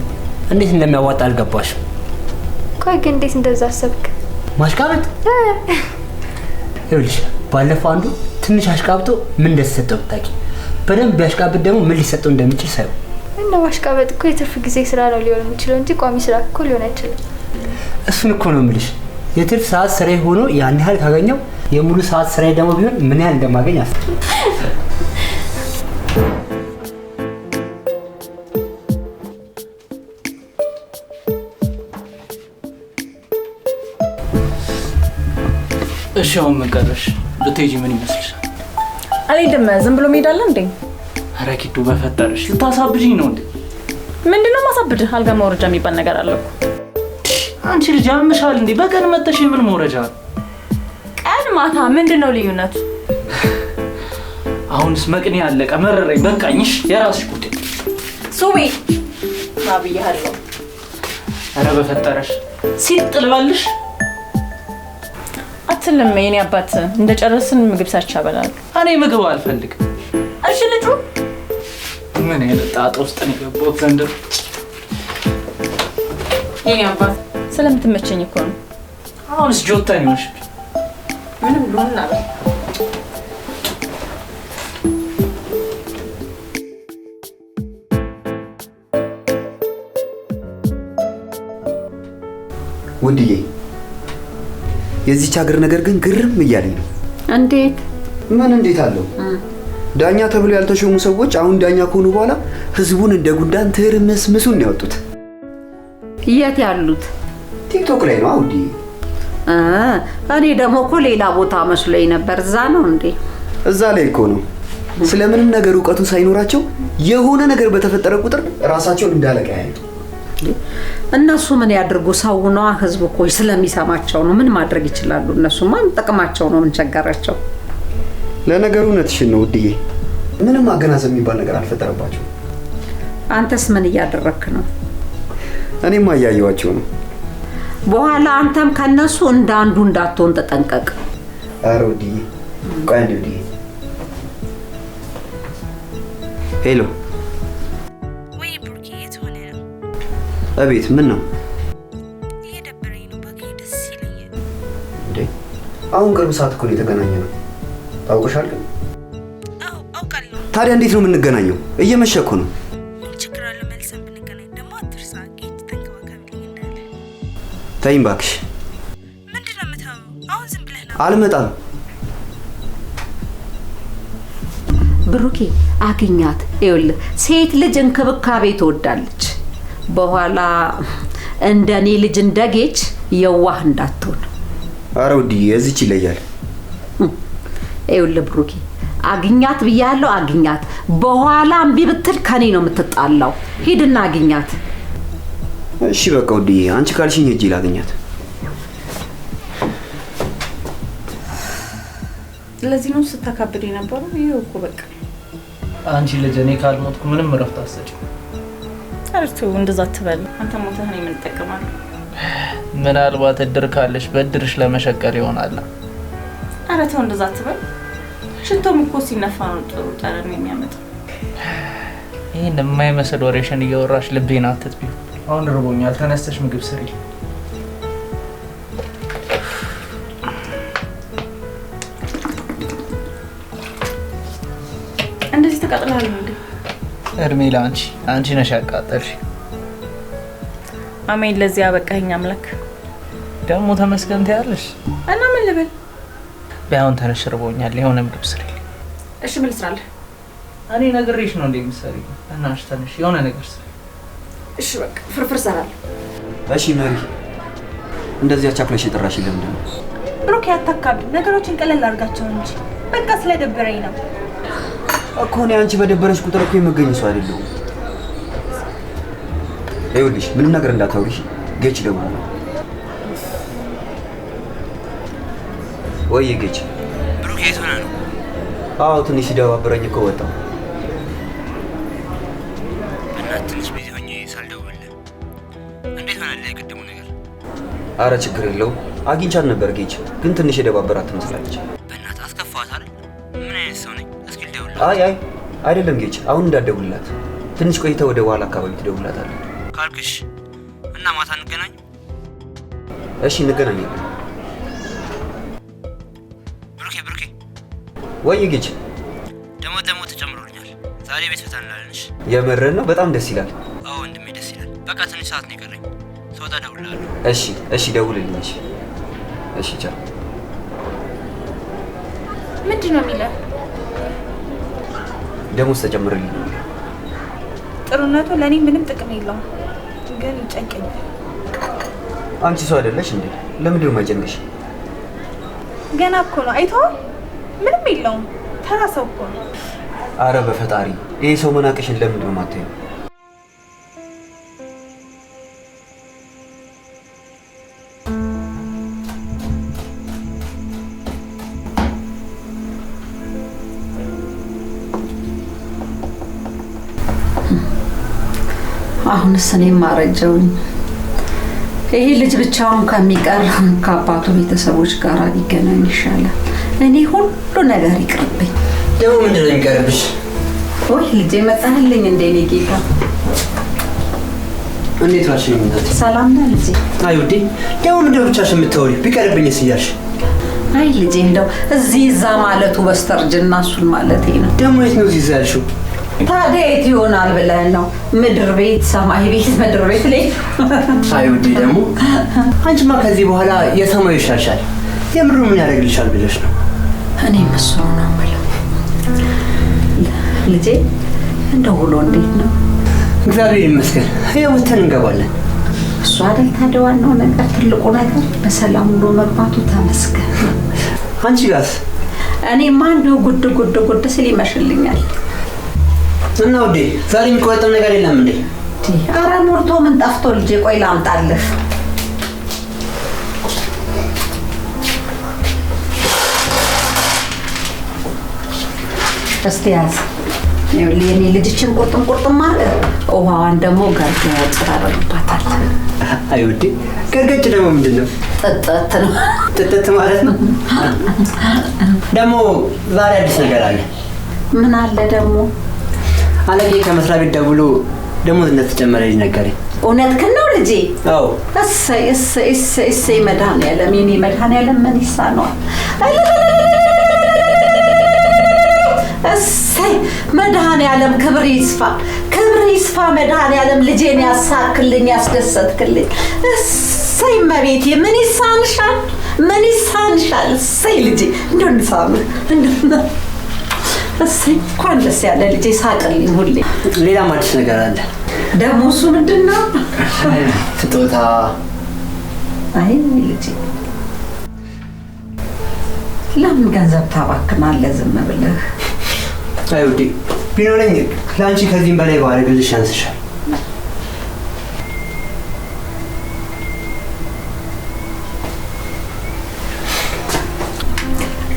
እንዴት እንደሚያዋጣ አልገባሽም። ቆይ ግን እንዴት እንደዛ አሰብክ? ማሽቃበጥ ይኸውልሽ፣ ባለፈው አንዱ ትንሽ አሽቃብጦ ምን እንደተሰጠው ብታውቂ፣ በደንብ ቢያሽቃብጥ ደግሞ ምን ሊሰጠው እንደሚችል ሳይሆን። እና ማሽቃበጥ እኮ የትርፍ ጊዜ ስራ ነው ሊሆን የሚችለው እንጂ ቋሚ ስራ እኮ ሊሆን አይችልም። እሱን እኮ ነው የምልሽ። የትርፍ ሰዓት ስራዬ ሆኖ ያን ያህል ካገኘው የሙሉ ሰዓት ስራዬ ደግሞ ቢሆን ምን ያህል እንደማገኝ አስብ። እሺ አሁን ምን ቀረሽ? ልትሄጂ ምን ይመስልሻል? አልሄድም። ዝም ብሎ መሄድ አለ እንዴ? ኧረ ኪዱ በፈጠረሽ ልታሳብጂኝ ነው እንዴ? ምንድነው ማሳብድህ? አልጋ መውረጃ የሚባል ነገር አለ እኮ። አንቺ ልጅ ያምሻል እንዴ? በቀን መተሽ ምን መውረጃ? ቀን ማታ ምንድነው ልዩነቱ? አሁንስ መቅኔ አለቀ፣ መረረኝ፣ በቃኝሽ። የራስሽ ጉዳይ። ሱቢ ማብያለሁ። ኧረ በፈጠረሽ ሲጥ ልበልሽ። አትልም። የኔ አባት እንደጨረስን ምግብ ሰርቻ እበላለሁ። እኔ ምግብ አልፈልግም። እሺ ልጁ ምን አይነት ጣጣ ውስጥ ነው የገባሁት ዘንድሮ? የኔ አባት ስለምትመቸኝ እኮ ነው። አሁንስ ጆታኝ ነሽ። ምንም ሉና በል ውድዬ፣ የዚች ሀገር ነገር ግን ግርም እያለኝ ነው። እንዴት? ምን እንዴት አለው? ዳኛ ተብሎ ያልተሾሙ ሰዎች አሁን ዳኛ ከሆኑ በኋላ ህዝቡን እንደ ጉንዳን ትርምስምሱን ያወጡት። የት ያሉት? ቲክቶክ ላይ ነው ውድዬ። እኔ ደግሞ እኮ ሌላ ቦታ መስሎኝ ነበር። እዛ ነው እንዴ? እዛ ላይ እኮ ነው። ስለምንም ነገር እውቀቱ ሳይኖራቸው የሆነ ነገር በተፈጠረ ቁጥር ራሳቸውን እንዳለቃ ያዩ። እነሱ ምን ያድርጉ? ሰው ነው፣ ህዝብ እኮ ስለሚሰማቸው ነው። ምን ማድረግ ይችላሉ? እነሱማ ጥቅማቸው ነው። ምን ቸገራቸው? ለነገሩ እውነትሽን ነው ውድዬ። ምንም ማገናዘብ የሚባል ነገር አልፈጠረባቸው። አንተስ ምን እያደረክ ነው? እኔማ እያየኋቸው ነው። በኋላ አንተም ከነሱ እንዳንዱ እንዳትሆን ተጠንቀቅ። ኧረ ውድዬ ቆይ አንዴ ውድዬ። ሄሎ ወይ ብሩኬ፣ የት ሆነ ነው? አቤት። ምን ነው? እየደበረኝ ነው። ባክህ ደስ ይለኛል። እንዴ አሁን ቅርብ ሰዓት እኮ ነው የተገናኘነው። ታውቀሻል ግን? አዎ አውቃለሁ። ታዲያ እንዴት ነው የምንገናኘው? እየመሸ እኮ ነው። ምን ችግር አለ? መልሰን ብንገናኝ ደግሞ አትርሳ። ጌት ተንከባከብልኝ እንዳለ። ተይኝ እባክሽ። ምንድን ነው የምታወራው? አሁን ዝም ብለህ ነው። አልመጣም። ብሩኬ አግኛት። ይኸውልህ ሴት ልጅ እንክብካቤ ትወዳለች። በኋላ እንደኔ ልጅ እንደጌች የዋህ እንዳትሆን። ኧረ ውድዬ እዚች ይለያል። ይኸውልህ ብሩኬ አግኛት ብያለሁ፣ አግኛት። በኋላ እምቢ ብትል ከኔ ነው የምትጣላው። ሂድና አግኛት። እሺ በቃ ውድዬ፣ አንቺ ካልሽኝ ሂጂ ላግኛት። ለዚህ ነው ስታካብድ የነበረው። ይሄው እኮ በቃ አንቺ ልጅ እኔ ካልሞትኩ ምንም እረፍት አትሰጪም። አርቱ እንደዛ አትበል። አንተ ሞተህ እኔ ምን እጠቀማለሁ? ምናልባት እድር ካለሽ በእድርሽ ለመሸቀር ይሆናል። ኧረ ተው እንደዛ አትበል። ሽቶም እኮ ሲነፋ ነው ጥሩ ጠረን የሚያመጣው። ይሄን የማይመስል ወሬሽን እያወራሽ ልቤን አትጥቢው። አሁን ርቦኛል፣ ተነስተሽ ምግብ ስሪ። እንደዚህ ተቃጥለሃል እንዴ? እድሜ ላንቺ፣ አንቺ ነሽ ያቃጠልሽ። አሜን። ለዚህ አበቃኝ አምላክ። ደግሞ ተመስገን ትያለሽ እና ምን ልበል? ቢያውን ተነሽ፣ ርቦኛል፣ የሆነ ምግብ ስሪ። እሺ ምን ልስራለህ? እኔ ነግሬሽ ነው እንዴ የምትሰሪው? እናሽ ተነሽ፣ የሆነ ነገር ስሪ። እሺ በቃ ፍርፍር እሰራለሁ። እሺ መሪ፣ እንደዚህ አቻክለሽ የጠራሽ ለምንድን ነው? ብሩክ ያታካብ ነገሮችን ቀለል አድርጋቸው እንጂ በቃ ስለደበረኝ ነው እኮ። እኔ አንቺ በደበረሽ ቁጥር እኮ የመገኝ ሰው አይደለሁም። ይኸውልሽ ምንም ነገር እንዳታውሪሽ። ጌች ደግሞ ወይ ጌች ብሩክ የት ሆነ ነው? አዎ ትንሽ ሲደባበረኝ እኮ ወጣሁ። እናት ትንሽ ቢዚ ሆኜ ሳልደውልልህ እንዴት ሆነ የቅድሙ ነገር? አረ ችግር የለውም አግኝቻት ነበር ጌች፣ ግን ትንሽ የደባበራት ትመስላለች። በእናትህ አስከፋት አይደል? ምን አይነት ሰው ነኝ? እስኪ ልደውልላት። አይ አይደለም ጌች፣ አሁን እንዳትደውልላት። ትንሽ ቆይታ ወደ በኋላ አካባቢ ትደውልላታለህ ካልክሽ እና ማታ እንገናኝ። እሺ እንገናኛለን። ብሩኬ ወይ ጌች፣ ደግሞ ተጨምሮልኛል። ዛሬ ቤት ፈታ እንላለንሽ። የምርህን ነው? በጣም ደስ ይላል። አዎ ወንድሜ ደስ ይላል። በቃ ትንሽ ሰዓት ነው የቀረኝ። ስወጣ እደውልልሃለሁ። እሺ ደውልልኝ። እሺ ቻው። ምንድን ነው የሚለው? ደሞዝ ተጨምርልኝ። ጥሩነቱ ለእኔ ምንም ጥቅም የለውም፣ ግን ይጨንቀኛል። አንቺ ሰው አይደለሽ እንዴ? ለምንድን ነው የማይጨንቅሽ? ገና እኮ ነው አይተኸው? ምንም የለውም፣ ተራ ሰው እኮ ነው። አረ በፈጣሪ ይሄ ሰው መናቅሽን ለምንድን ነው የማታየው? አሁንስ እኔም አረጀሁኝ። ይሄ ልጅ ብቻውን ከሚቀር ከአባቱ ቤተሰቦች ጋር ቢገናኝ ይሻላል። እኔ ሁሉ ነገር ይቅርብኝ። ደግሞ ምንድን ነው የሚቀርብሽ? ወይ ልጄ መጣህልኝ እንዴ? እኔ ጌታ እንዴት ዋልሽ? እናቴ ሰላም ነህ ልጄ? አይ ውዴ፣ ደግሞ ምንድን ነው ብቻሽን የምታወሪው? ቢቀርብኝስ እያልሽ? አይ ልጄ እንደው እዚህ እዛ ማለቱ በስተርጅና እሱን ማለቴ ነው። ደግሞ የት ነው እዚህ እዛ ያልሽው? ታዲያ የት ይሆናል ብለህ ነው? ምድር ቤት፣ ሰማይ ቤት፣ ምድር ቤት ላይ። አይ ውዴ፣ ደግሞ አንቺማ ከዚህ በኋላ የሰማዩ ይሻልሻል። የምድሩ ምን ያደርግልሻል ብለሽ ነው? እኔም እሱ ነው የምለው። ልጄ እንደው ውሎ እንዴት ነው? እግዚአብሔር ይመስገን፣ ያው ወተን እንገባለን። እሱ አይደል ታዲያ ዋናው ነገር፣ ትልቁ ነገር በሰላም ውሎ መግባቱ ተመስገን። አንቺ ጋርስ? እኔማ እንደው ጉድ ስል ይመሽልኛል። እና ውዴ ዛሬ የሚቆረጥም ነገር የለም እንዴ? ኧረ ሞልቶ ምን ጠፍቶ ልጄ፣ ቆይ ላምጣልህ። እስቲ ያዝ። የኔ ልጅችን ቁርጥም ማለት ውሃዋን ደግሞ ገርገጭ ታደርግባታል። አይ ውዴ፣ ገርገጭ ደግሞ ምንድን ነው? ጥጥት ነው። ጥጥት ማለት ነው። ደግሞ ዛሬ አዲስ ነገር አለ። ምን አለ ደግሞ? አለቄ ከመስሪያ ቤት ደውሎ ደሞዝ እንደተጨመረልኝ ነገረኝ። እውነትህን ነው ልጄ? አዎ። እሰይ መድኃኒዓለም፣ የኔ መድኃኒዓለም ምን ይሳነዋል? እሰይ መድኃኒዓለም ክብር ይስፋ መድኃኒዓለም፣ ልጄን ያሳክልኝ፣ ያስደሰትክልኝ። እሰይ እመቤቴ፣ ምን ይሳንሻል? እሰይ ልጄ፣ እንደው እንሳምህ እሰይ እንኳን ደስ ያለ ልጄ፣ ሳቅልኝ ሁሌ። ሌላም አዲስ ነገር አለ። ደግሞ እሱ ምንድን ነው? ስጦታ። አይ ልጄ፣ ለምን ገንዘብ ታባክናለህ ዝም ብለህ? አይ ውዴ፣ ቢኖረኝ ለአንቺ ከዚህም በላይ ባደርግልሽ ያንስሻል።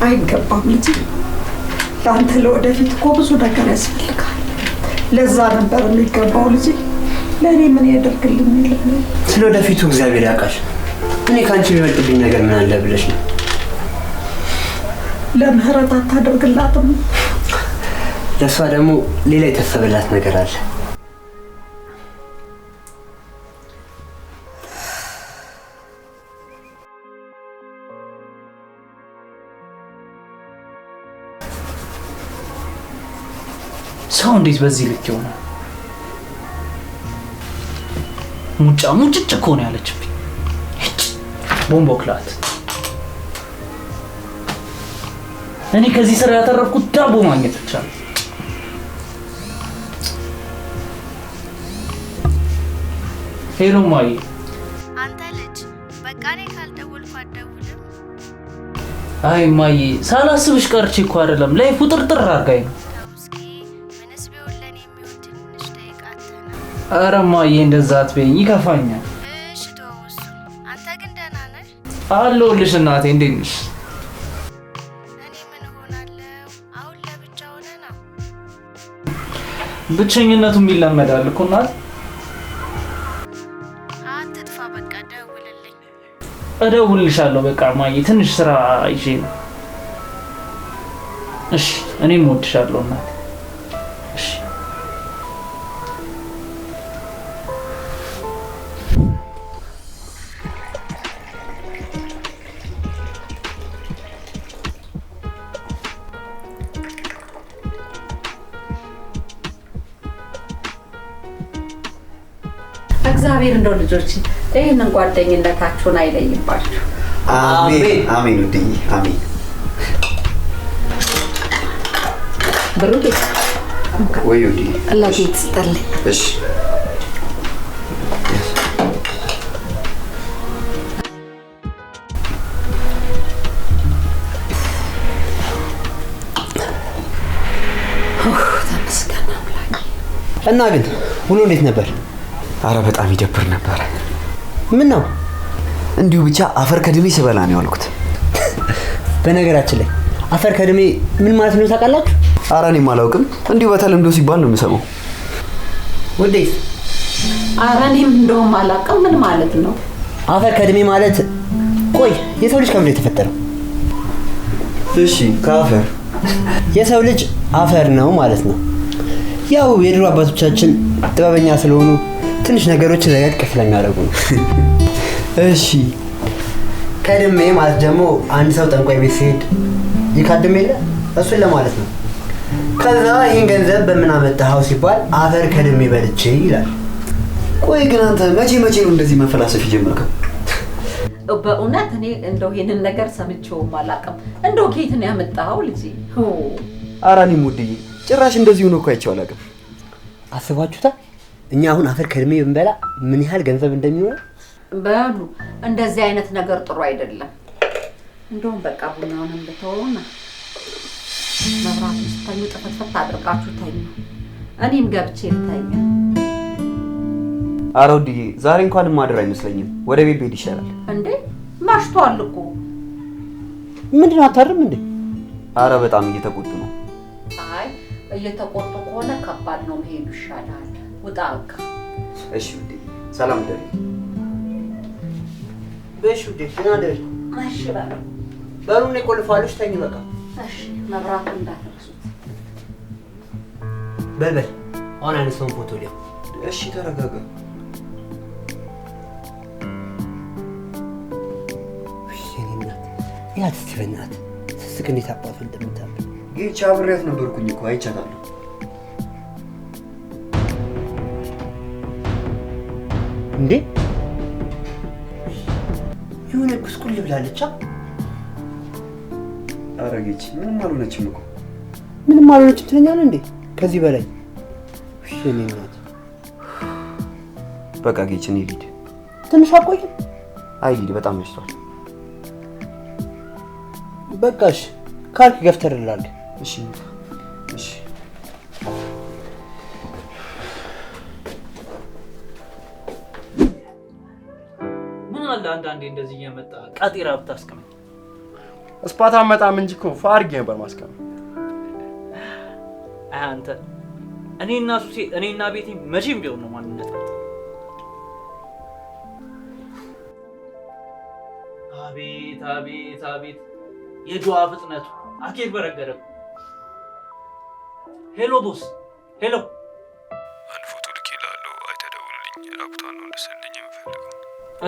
አይገባም ልጅ። ለአንተ ለወደፊት እኮ ብዙ ነገር ያስፈልጋል። ለዛ ነበር የሚገባው ልጅ። ለእኔ ምን ያደርግልኝ ይላል። ስለ ወደፊቱ እግዚአብሔር ያውቃል። እኔ ከአንቺ የሚበልጥብኝ ነገር ምን አለ ብለሽ ነው? ለምህረት አታደርግላትም? ለእሷ ደግሞ ሌላ የታሰበላት ነገር አለ። ሰው እንዴት በዚህ ልክ ይሆናል? ሙጫ ሙጭጭ እኮ ነው ያለችብኝ። ቦምቦ ክላት። እኔ ከዚህ ስራ ያተረፍኩት ዳቦ ማግኘት ብቻ ነው። ሄሎ ማይ፣ አንተ ልጅ በቃ እኔ ካልደወልኩ አትደውልም? አይ ማይ፣ ሳላስብሽ ቀርቼ እኮ አይደለም። ላይፉ ጥርጥር አድርጋኝ ነው። ኧረ ማዬ እንደዛ አትበይኝ፣ ይከፋኛል። እሺ ተወው እሱን። አንተ ግን ደህና ነህ? አለሁልሽ እናቴ፣ እንዴት ነሽ? እኔ ምን እሆናለሁ? አሁን ለብቻ ሆነህ ነው? ብቸኝነቱም ይለመዳል እኮ እናት። አትጥፋ፣ በቃ ደውልልኝ። እደውልልሻለሁ በቃ ማዬ፣ ትንሽ ስራ ይዤ ነው። እሺ፣ እኔም እወድሻለሁ እናቴ። እሺ እግዚአብሔር እንደው ልጆች ይሄንን ጓደኝነታችሁን አይለይባችሁ። አሜን አሜን ውድዬ አሜን። ብሩክ ወይ ውድዬ ለጌት ስጠልኝ። እሺ ተመስገን አምላኬ። እና ግን ውሎ እንዴት ነበር? አረ በጣም ይደብር ነበር። ምን ነው? እንዲሁ ብቻ አፈር ከድሜ ስበላ ነው ያልኩት። በነገራችን ላይ አፈር ከድሜ ምን ማለት ነው ታውቃላችሁ? አረ እኔም አላውቅም። እንዲሁ በተለምዶ ሲባል ነው የምሰማው። ወዴት? አረ እኔም እንደውም አላውቅም ምን ማለት ነው አፈር ከድሜ ማለት። ቆይ የሰው ልጅ ከምንድን ነው የተፈጠረው? እሺ ከአፈር። የሰው ልጅ አፈር ነው ማለት ነው። ያው የድሮ አባቶቻችን ጥበበኛ ስለሆኑ ትንሽ ነገሮች ለቀቅ ስለሚያደርጉ ነው። እሺ ከድሜ ማለት ደግሞ አንድ ሰው ጠንቋይ ቤት ሲሄድ ይካድም የለ እሱን ለማለት ነው። ከዛ ይህን ገንዘብ በምን አመጣኸው ሲባል አፈር ከድሜ በልቼ ይላል። ቆይ ግን አንተ መቼ ነው እንደዚህ መፈላሰፍ የጀመርከው? በእውነት እኔ እንደው ይሄንን ነገር ሰምቼውም አላውቅም። እንደው ጌት ነው ያመጣኸው ልጅ? ኧረ እኔም ውድዬ ጭራሽ እንደዚህ ሆኖ እኮ አይቼው አላውቅም። አስባችሁታል? እኛ አሁን አፈር ከድሜ ብንበላ ምን ያህል ገንዘብ እንደሚሆን? በሉ እንደዚህ አይነት ነገር ጥሩ አይደለም። እንደውም በቃ ቡናውን እንድተውና መብራቱን ስተኙ ጥፍትፍት አድርጋችሁ ተኙ። እኔም ገብቼ ልተኛ። ኧረ ውድዬ ዛሬ እንኳን ማድር አይመስለኝም። ወደ ቤት ብሄድ ይሻላል። እንዴ ማሽቷል እኮ። ምንድነው አታርም እንዴ? ኧረ በጣም እየተቆጡ ነው። አይ እየተቆጡ ከሆነ ከባድ ነው፣ መሄዱ ይሻላል። ውጣ በቃ። እሺ ውዴ ሰላም ደሪ። በሽ ውዴ ደህና ደሪ። እሺ በሉ በሩን ቆልፋለሽ፣ ተኝ በቃ። እሺ መብራቱን እንዳትረሱት። በል አሁን አንስተን ፎቶ ሊያ። እሺ ተረጋጋ። ያት ትበናት ስስቅ እንዴት አባቱ እንደምታምር ይህች አብሬያት ነበርኩኝ እኮ አይቻታለሁ። እንዴ የሆነ ጉስቁል ብላለች። ኧረ ጌች ምንም አልሆነችም እኮ። ምንም አልሆነችም ትለኛለህ እንዴ? ከዚህ በላይ እኔ እናት በቃ ጌች እኔ ልሂድ። ትንሽ አቆይም? አይ ልሂድ፣ በጣም መሽቷል። በቃሽ ካልክ ገፍተር እላለሁ። እሺ እሺ ምን አለ አንዳንዴ እንደዚህ እየመጣ ቃጤራ ብታስቀምጥ። ስፓታ መጣም እንጂ እኮ ፋርግ ነበር ማስቀም አንተ እኔና ሱሴ እኔና ቤቴ መቼም ቢሆን ነው ማንነት አቤት አቤት አቤት የጆዋ ፍጥነቱ አኬል በረገረ ሄሎ ቦስ ሄሎ አንድ ፎቶ ልኬልሃለሁ አይተደውልልኝ ራቁቷን ነው እንድትሰልኝ የምፈልገው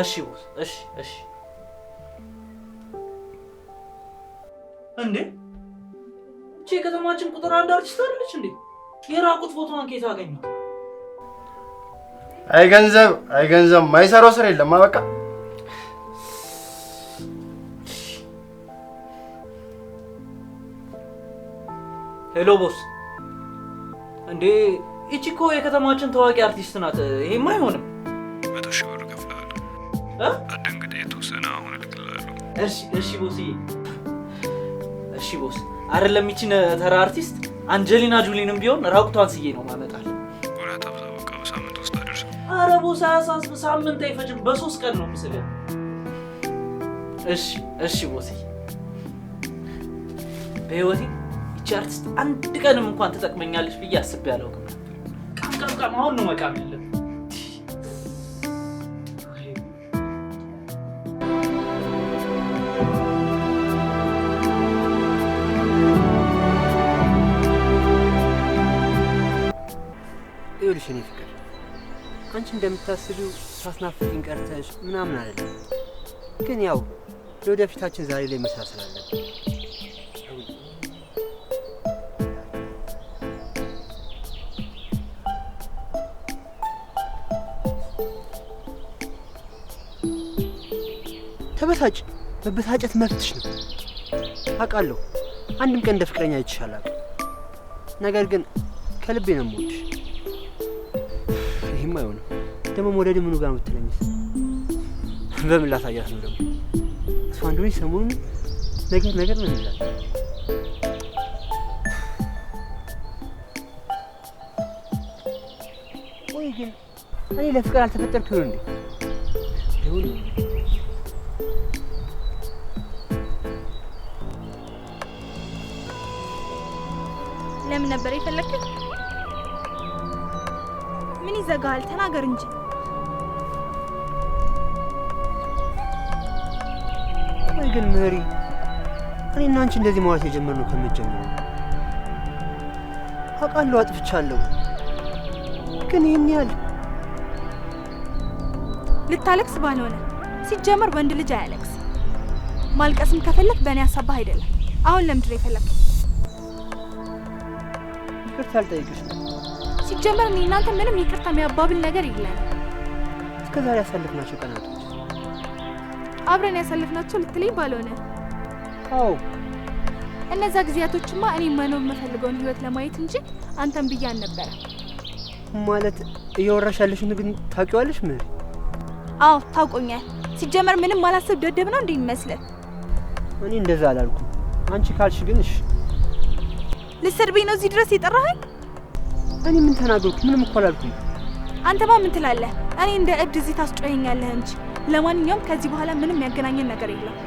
እሺ ቦስ እሺ እንዴ እቺ ከተማችን ቁጥር 1 አርቲስት አይደለች እንዴ የራቁት ፎቶዋን ከየት አገኘው አይ ገንዘብ ማይሰራው ስራ የለም በቃ ሄሎ ቦስ እንዴ እቺ እኮ የከተማችን ታዋቂ አርቲስት ናት ይሄማ አይሆንም 100 ሺህ ብር እከፍልሃለሁ አደንግዴ የተወሰነ አሁን እልክልሃለሁ እሺ ቦስ አይደለም ይቺን ተራ አርቲስት አንጀሊና ጁሊንም ቢሆን ራቁቷን ስዬ ነው ማመጣል ወራታ በቃ በሳምንት ውስጥ አደርሰው አረ ቦስ አያሳስብ ሳምንት አይፈጅም በ3 ቀን ነው ምስል እሺ ቦስ በህይወቴ ይቺ አርቲስት አንድ ቀንም እንኳን ተጠቅመኛለች ብዬ አስቤ አላውቅም ቃም አሁን ነው መቃም ያለብን ይኸውልሽ እኔ ፍቅር አንቺ እንደምታስቢው ሳስናፍቂኝ ቀርተሽ ምናምን አይደለም ግን ያው ለወደፊታችን ዛሬ ላይ መስራት ስላለብን ተበሳጭ መበሳጨት መብትሽ ነው አውቃለሁ አንድም ቀን እንደ ፍቅረኛ አይችሻላል ነገር ግን ከልቤ ነው የምወድሽ ይሄማ አይሆንም ደግሞ መውደድ ምኑ ጋር የምትለኝስ በምን ላሳያት ነው ደግሞ እሷ እንደሆነ ሰሞኑን ነገር ምን ይላል ወይ ግን እኔ ለፍቅር አልተፈጠርኩ እንዴ ይሁን ለምን ነበር የፈለከኝ ምን ይዘጋል ተናገር እንጂ ወይ ግን መሪ እኔና አንቺ እንደዚህ ማለት የጀመርነው ከመጀመሩ አውቃለሁ አጥፍቻለሁ ግን ይሄን ያህል ልታለቅስ ባልሆነ ሲጀመር ወንድ ልጅ አያለቅስ ማልቀስም ከፈለክ በእኔ ሐሳብህ አይደለም አሁን ለምንድን ነው የፈለከው ይቅርታ አልጠይቅሽ ሲጀመር እኔ እናንተ ምንም ይቅርታ የሚያባብል ነገር የለም እስከዛሬ ያሳለፍናቸው ቀናቶች አብረን ያሳለፍናቸው ልትለኝ ባልሆነ አዎ እነዛ ጊዜያቶችማ እኔ መኖር የምፈልገውን ህይወት ለማየት እንጂ አንተን ብዬ አልነበረ ማለት እያወራሽ ያለሽው ግን ታውቂዋለሽ ምን አዎ ታውቆኛል ሲጀመር ምንም ማላሰብ ደደብ ነው እንደሚመስል እኔ እንደዛ አላልኩም አንቺ ካልሽ ግን እሺ ልትሰድበኝ ነው እዚህ ድረስ የጠራኸኝ እኔ ምን ተናገርኩ ምንም እኮ አላልኩም አንተማ ምን ትላለህ እኔ እንደ እብድ እዚህ ታስጮኸኛለህ እንጂ ለማንኛውም ከዚህ በኋላ ምንም ያገናኘን ነገር የለም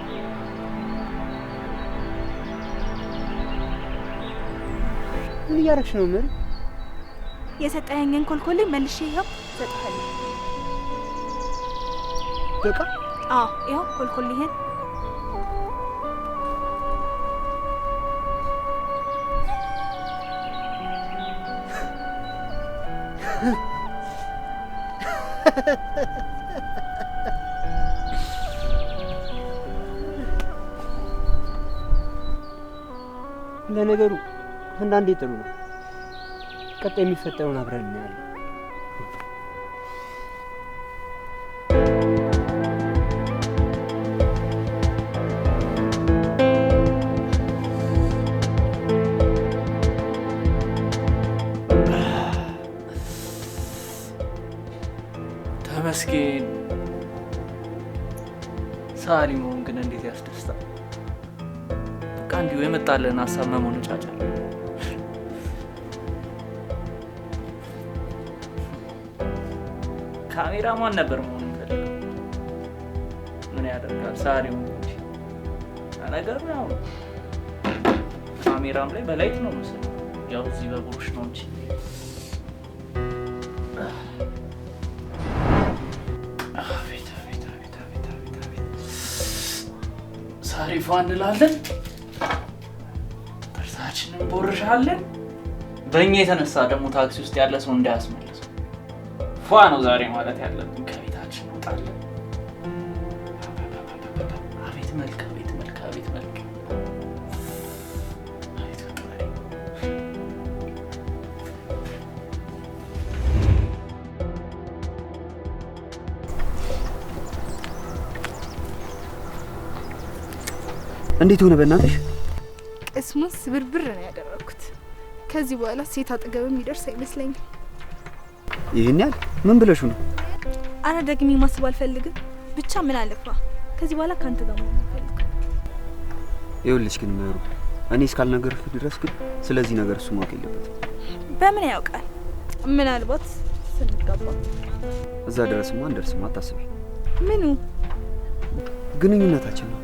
ምን እያደረግሽ ነው ምን የሰጠኸኝን ኮልኮሌ መልሼ ይኸው ሰጥሃለሁ በቃ አዎ ይኸው ኮልኮሌህን ለነገሩ አንዳንዴ ጥሩ ነው ቀጣይ የሚፈጠረውን አብረን እናያለን ተመስገን ሳሪ መሆን ግን እንዴት ያስደስታል በቃ እንዲሁ የመጣልን ሀሳብ መሆን ጫጫ ካሜራማን ነበር መሆን ፈልገው ምን ያደርጋል ሳሪ መሆን እንጂ ነገር ነው ካሜራም ላይ በላይት ነው መሰለኝ ያው እዚህ በብሩሽ ነው እንጂ ሳሪፋ እንላለን ጥርሳችንን ቦርሻለን በእኛ የተነሳ ደግሞ ታክሲ ውስጥ ያለ ሰው እንዳያስመልስ ፏ ነው ዛሬ ማለት ያለብን ከቤታችን እንወጣለን አቤት መልክ አቤት መልክ አቤት መልክ አቤት ፈጣሪ እንዴት ሆነ በእናትሽ? ቅስሙን ስብርብር ነው ያደረኩት። ከዚህ በኋላ ሴት አጠገብ የሚደርስ አይመስለኝም። ይሄን ያህል ምን ብለሽ ነው? አረ ደግሜ ማስብ አልፈልግም። ብቻ ምን አለፋ ከዚህ በኋላ ካንተ ጋር መሆን ፈልጋለሁ። ይኸውልሽ ግን ምሩ እኔ እስካልነገርኩ ድረስ ግን ስለዚህ ነገር እሱ ማወቅ የለበትም። በምን ያውቃል? ምናልባት ስንጋባ እዛ ድረስማ እንደርስማ አታስቢ። ምኑ ግንኙነታችን ነው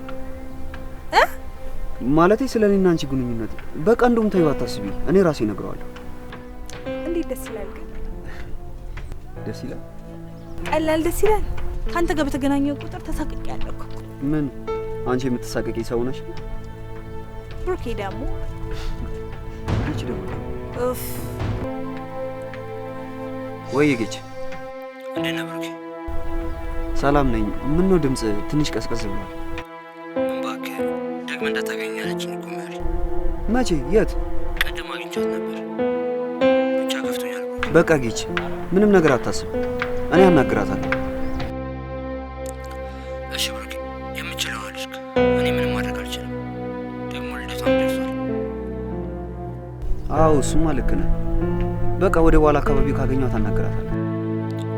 ማለቴ ስለኔና አንቺ ግንኙነት በቃ እንደውም ተይው አታስቢ። እኔ ራሴ እነግረዋለሁ። እንዴት ደስ ይላል ግን ደስ ይላል ቀላል ደስ ይላል። ካንተ ጋር በተገናኘው ቁጥር ተሳቅቄያለሁ እኮ። ምን አንቺ የምትሳቀቂ ሰው ነሽ? ብሩኬ ደግሞ አንቺ ደግሞ ኡፍ ወይ ጌች እንዴት ነህ ብሩኬ? ሰላም ነኝ። ምን ነው ድምጽ ትንሽ ቀዝቀዝ ብሏል። እባክህ ደግመህ እንዳታገኛለችኝ እኮ ሜሪ። መቼ? የት? ቅድም አግኝቻት ነበር። ብቻ ከፍቶኛል። በቃ ጌች ምንም ነገር አታስብ፣ እኔ አናግራታለሁ። እሺ ብሩኬ የምችለውን አድርግ። እኔ ምንም ማድረግ አልችልም። ደግሞ ልደቷም ደርሷል። አዎ እሱማ ልክ ነህ። በቃ ወደ በኋላ አካባቢ ካገኘኋት አናግራታለሁ።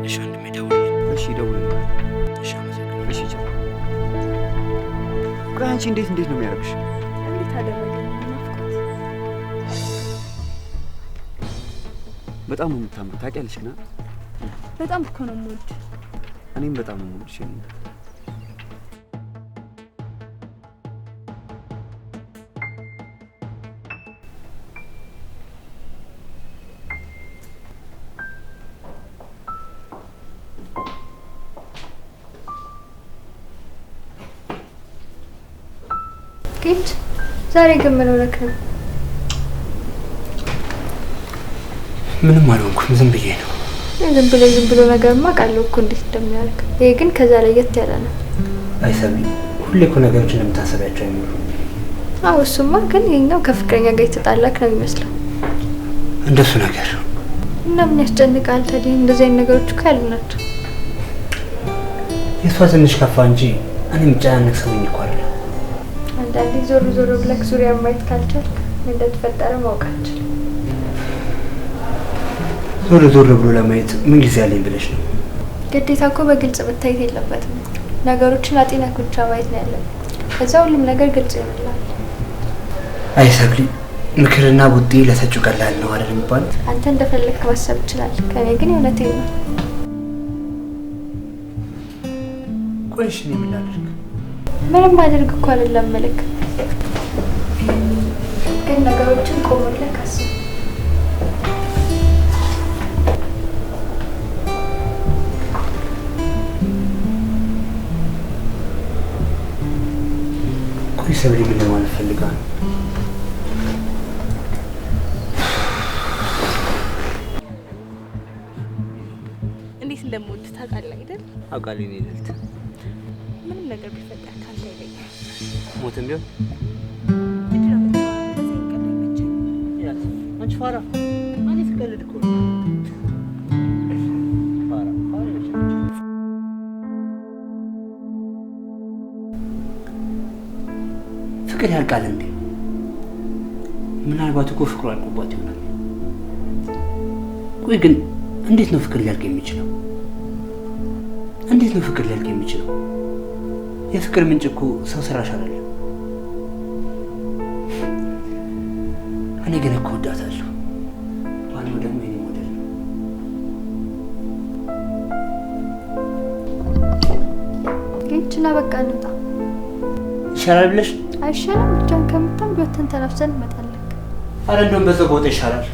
እሺ ወንድሜ ደውልልኝ። እሺ ደውልልኝ። እሺ አመሰግናለሁ። እሺ ቻው። ቆይ አንቺ እንዴት ነው የሚያደርግሽ? እንዴት አደረገኝ? በጣም ነው የምታምሪው ታውቂያለሽ። እና በጣም እኮ ነው የምወድ። እኔም በጣም ነው የምወድሽ። ጌች ዛሬ ግን ምን ሆነክ ነው? ምንም አልሆንኩም፣ ዝም ብዬ ነው። ዝም ብሎ ነገርማ ቃለው እኮ እንዴት እንደሚያደርግ። ይሄ ግን ከዛ ለየት ያለ ነው። አይሰሚ ሁሌ እኮ ነገሮችን የምታሰቢያቸው አይኖሩ። አዎ እሱማ ግን ይሄኛው ከፍቅረኛ ጋር የተጣላክ ነው የሚመስለው። እንደሱ ነገር እና ምን ያስጨንቃል ታዲያ? እንደዚህ አይነት ነገሮች እኮ ያሉ ናቸው። የሷ ትንሽ ከፋ እንጂ እኔ የምጨናነቅ ሰው ነኝ እኮ አይደል? አንዳንዴ ዞር ብለክ ዙሪያ ማየት ካልቻልክ ምን እንደተፈጠረ ማወቅ አልችልም። ዞር ብሎ ለማየት ምን ጊዜ አለኝ ብለሽ ነው? ግዴታ እኮ በግልጽ መታየት የለበትም። ነገሮችን አጤናክ ብቻ ማየት ነው ያለብን። ከዛ ሁሉም ነገር ግልጽ ይሆናል። አይ ሰብሊ፣ ምክርና ቡጢ ለሰጩ ቀላል ነው አይደል የሚባለው? አንተ እንደፈለግክ ማሰብ ትችላለህ። ከኔ ግን እውነቴን ነው። ቆይሽ ነው ምን ላድርግ? ምንም አድርግ እኮ አይደለም መልክ፣ ግን ነገሮችን ቆም ብለህ አስብ። ቆይ ሰብሊ ምን ለማለት ፈልጋ ነው? እንዴት እንደምወድ ታውቃለህ አይደል? አውቃለሁ። እኔ ልልት ምንም ነገር ቢፈጠር ካንተ አይለኝም። ሞትም ቢሆን ምንድን ነው የምታወራው? በዚህ ቀን አይመቸኝም። ያት አንቺ ፋራ ማን ይስቀልድ እኮ ነው። ፋራ ፍቅር ያልቃል እንዴ? ምናልባት እኮ ፍቅሩ አልቆባት ይሆናል። ቆይ ግን እንዴት ነው ፍቅር ሊያልቅ የሚችለው? እንዴት ነው ፍቅር ሊያልቅ የሚችለው? የፍቅር ምንጭ እኮ ሰው ሰራሽ አይደለም። እኔ ግን እኮ እወዳታለሁ። ዋናው ደግሞ የኔ ሞዴል ነው። ጌችና በቃ እንውጣ ይሻላል ብለሽ አይሻልም? ብቻን ከምታም ወተን ተነፍሰን እንመጣለን። አረ እንደውም በዛው ቦታ ይሻላል።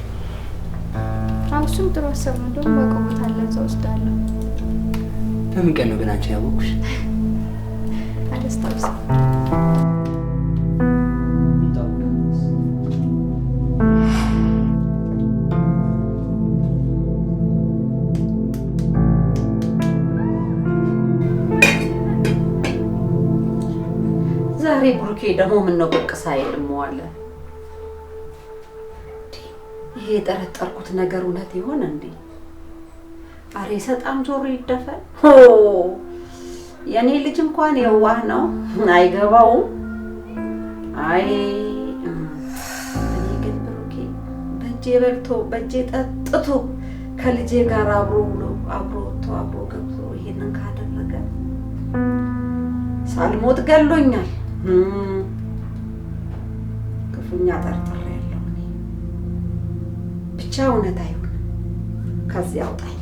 እሱም ጥሩ ሀሳብ ነው። እንደውም በቆቦት አለ እዛው ወስዳለሁ። በምን ቀን ነው ግን አንቺ ያወቅሽ? አላስታውስም። ዛሬ ብሩኬ ደግሞ ምን ነው ብቅ ሳይልም ዋለ። ይሄ የጠረጠርኩት ነገር እውነት ይሆን እንዴ? አሬ ሰጣም ጆሮ ይደፈን። የኔ ልጅ እንኳን የዋህ ነው አይገባውም። አይ እኔ ግን ብሩኬ በእጄ በልቶ በእጄ ጠጥቶ ከልጄ ጋር አብሮ ውሎ አብሮ ወጥቶ አብሮ ገብቶ ይሄንን ካደረገ ሳልሞት ገሎኛል። ክፉኛ ጠርጥሬያለሁ እኔ። ብቻ እውነት አይሁን ከዚህ አውጣኝ።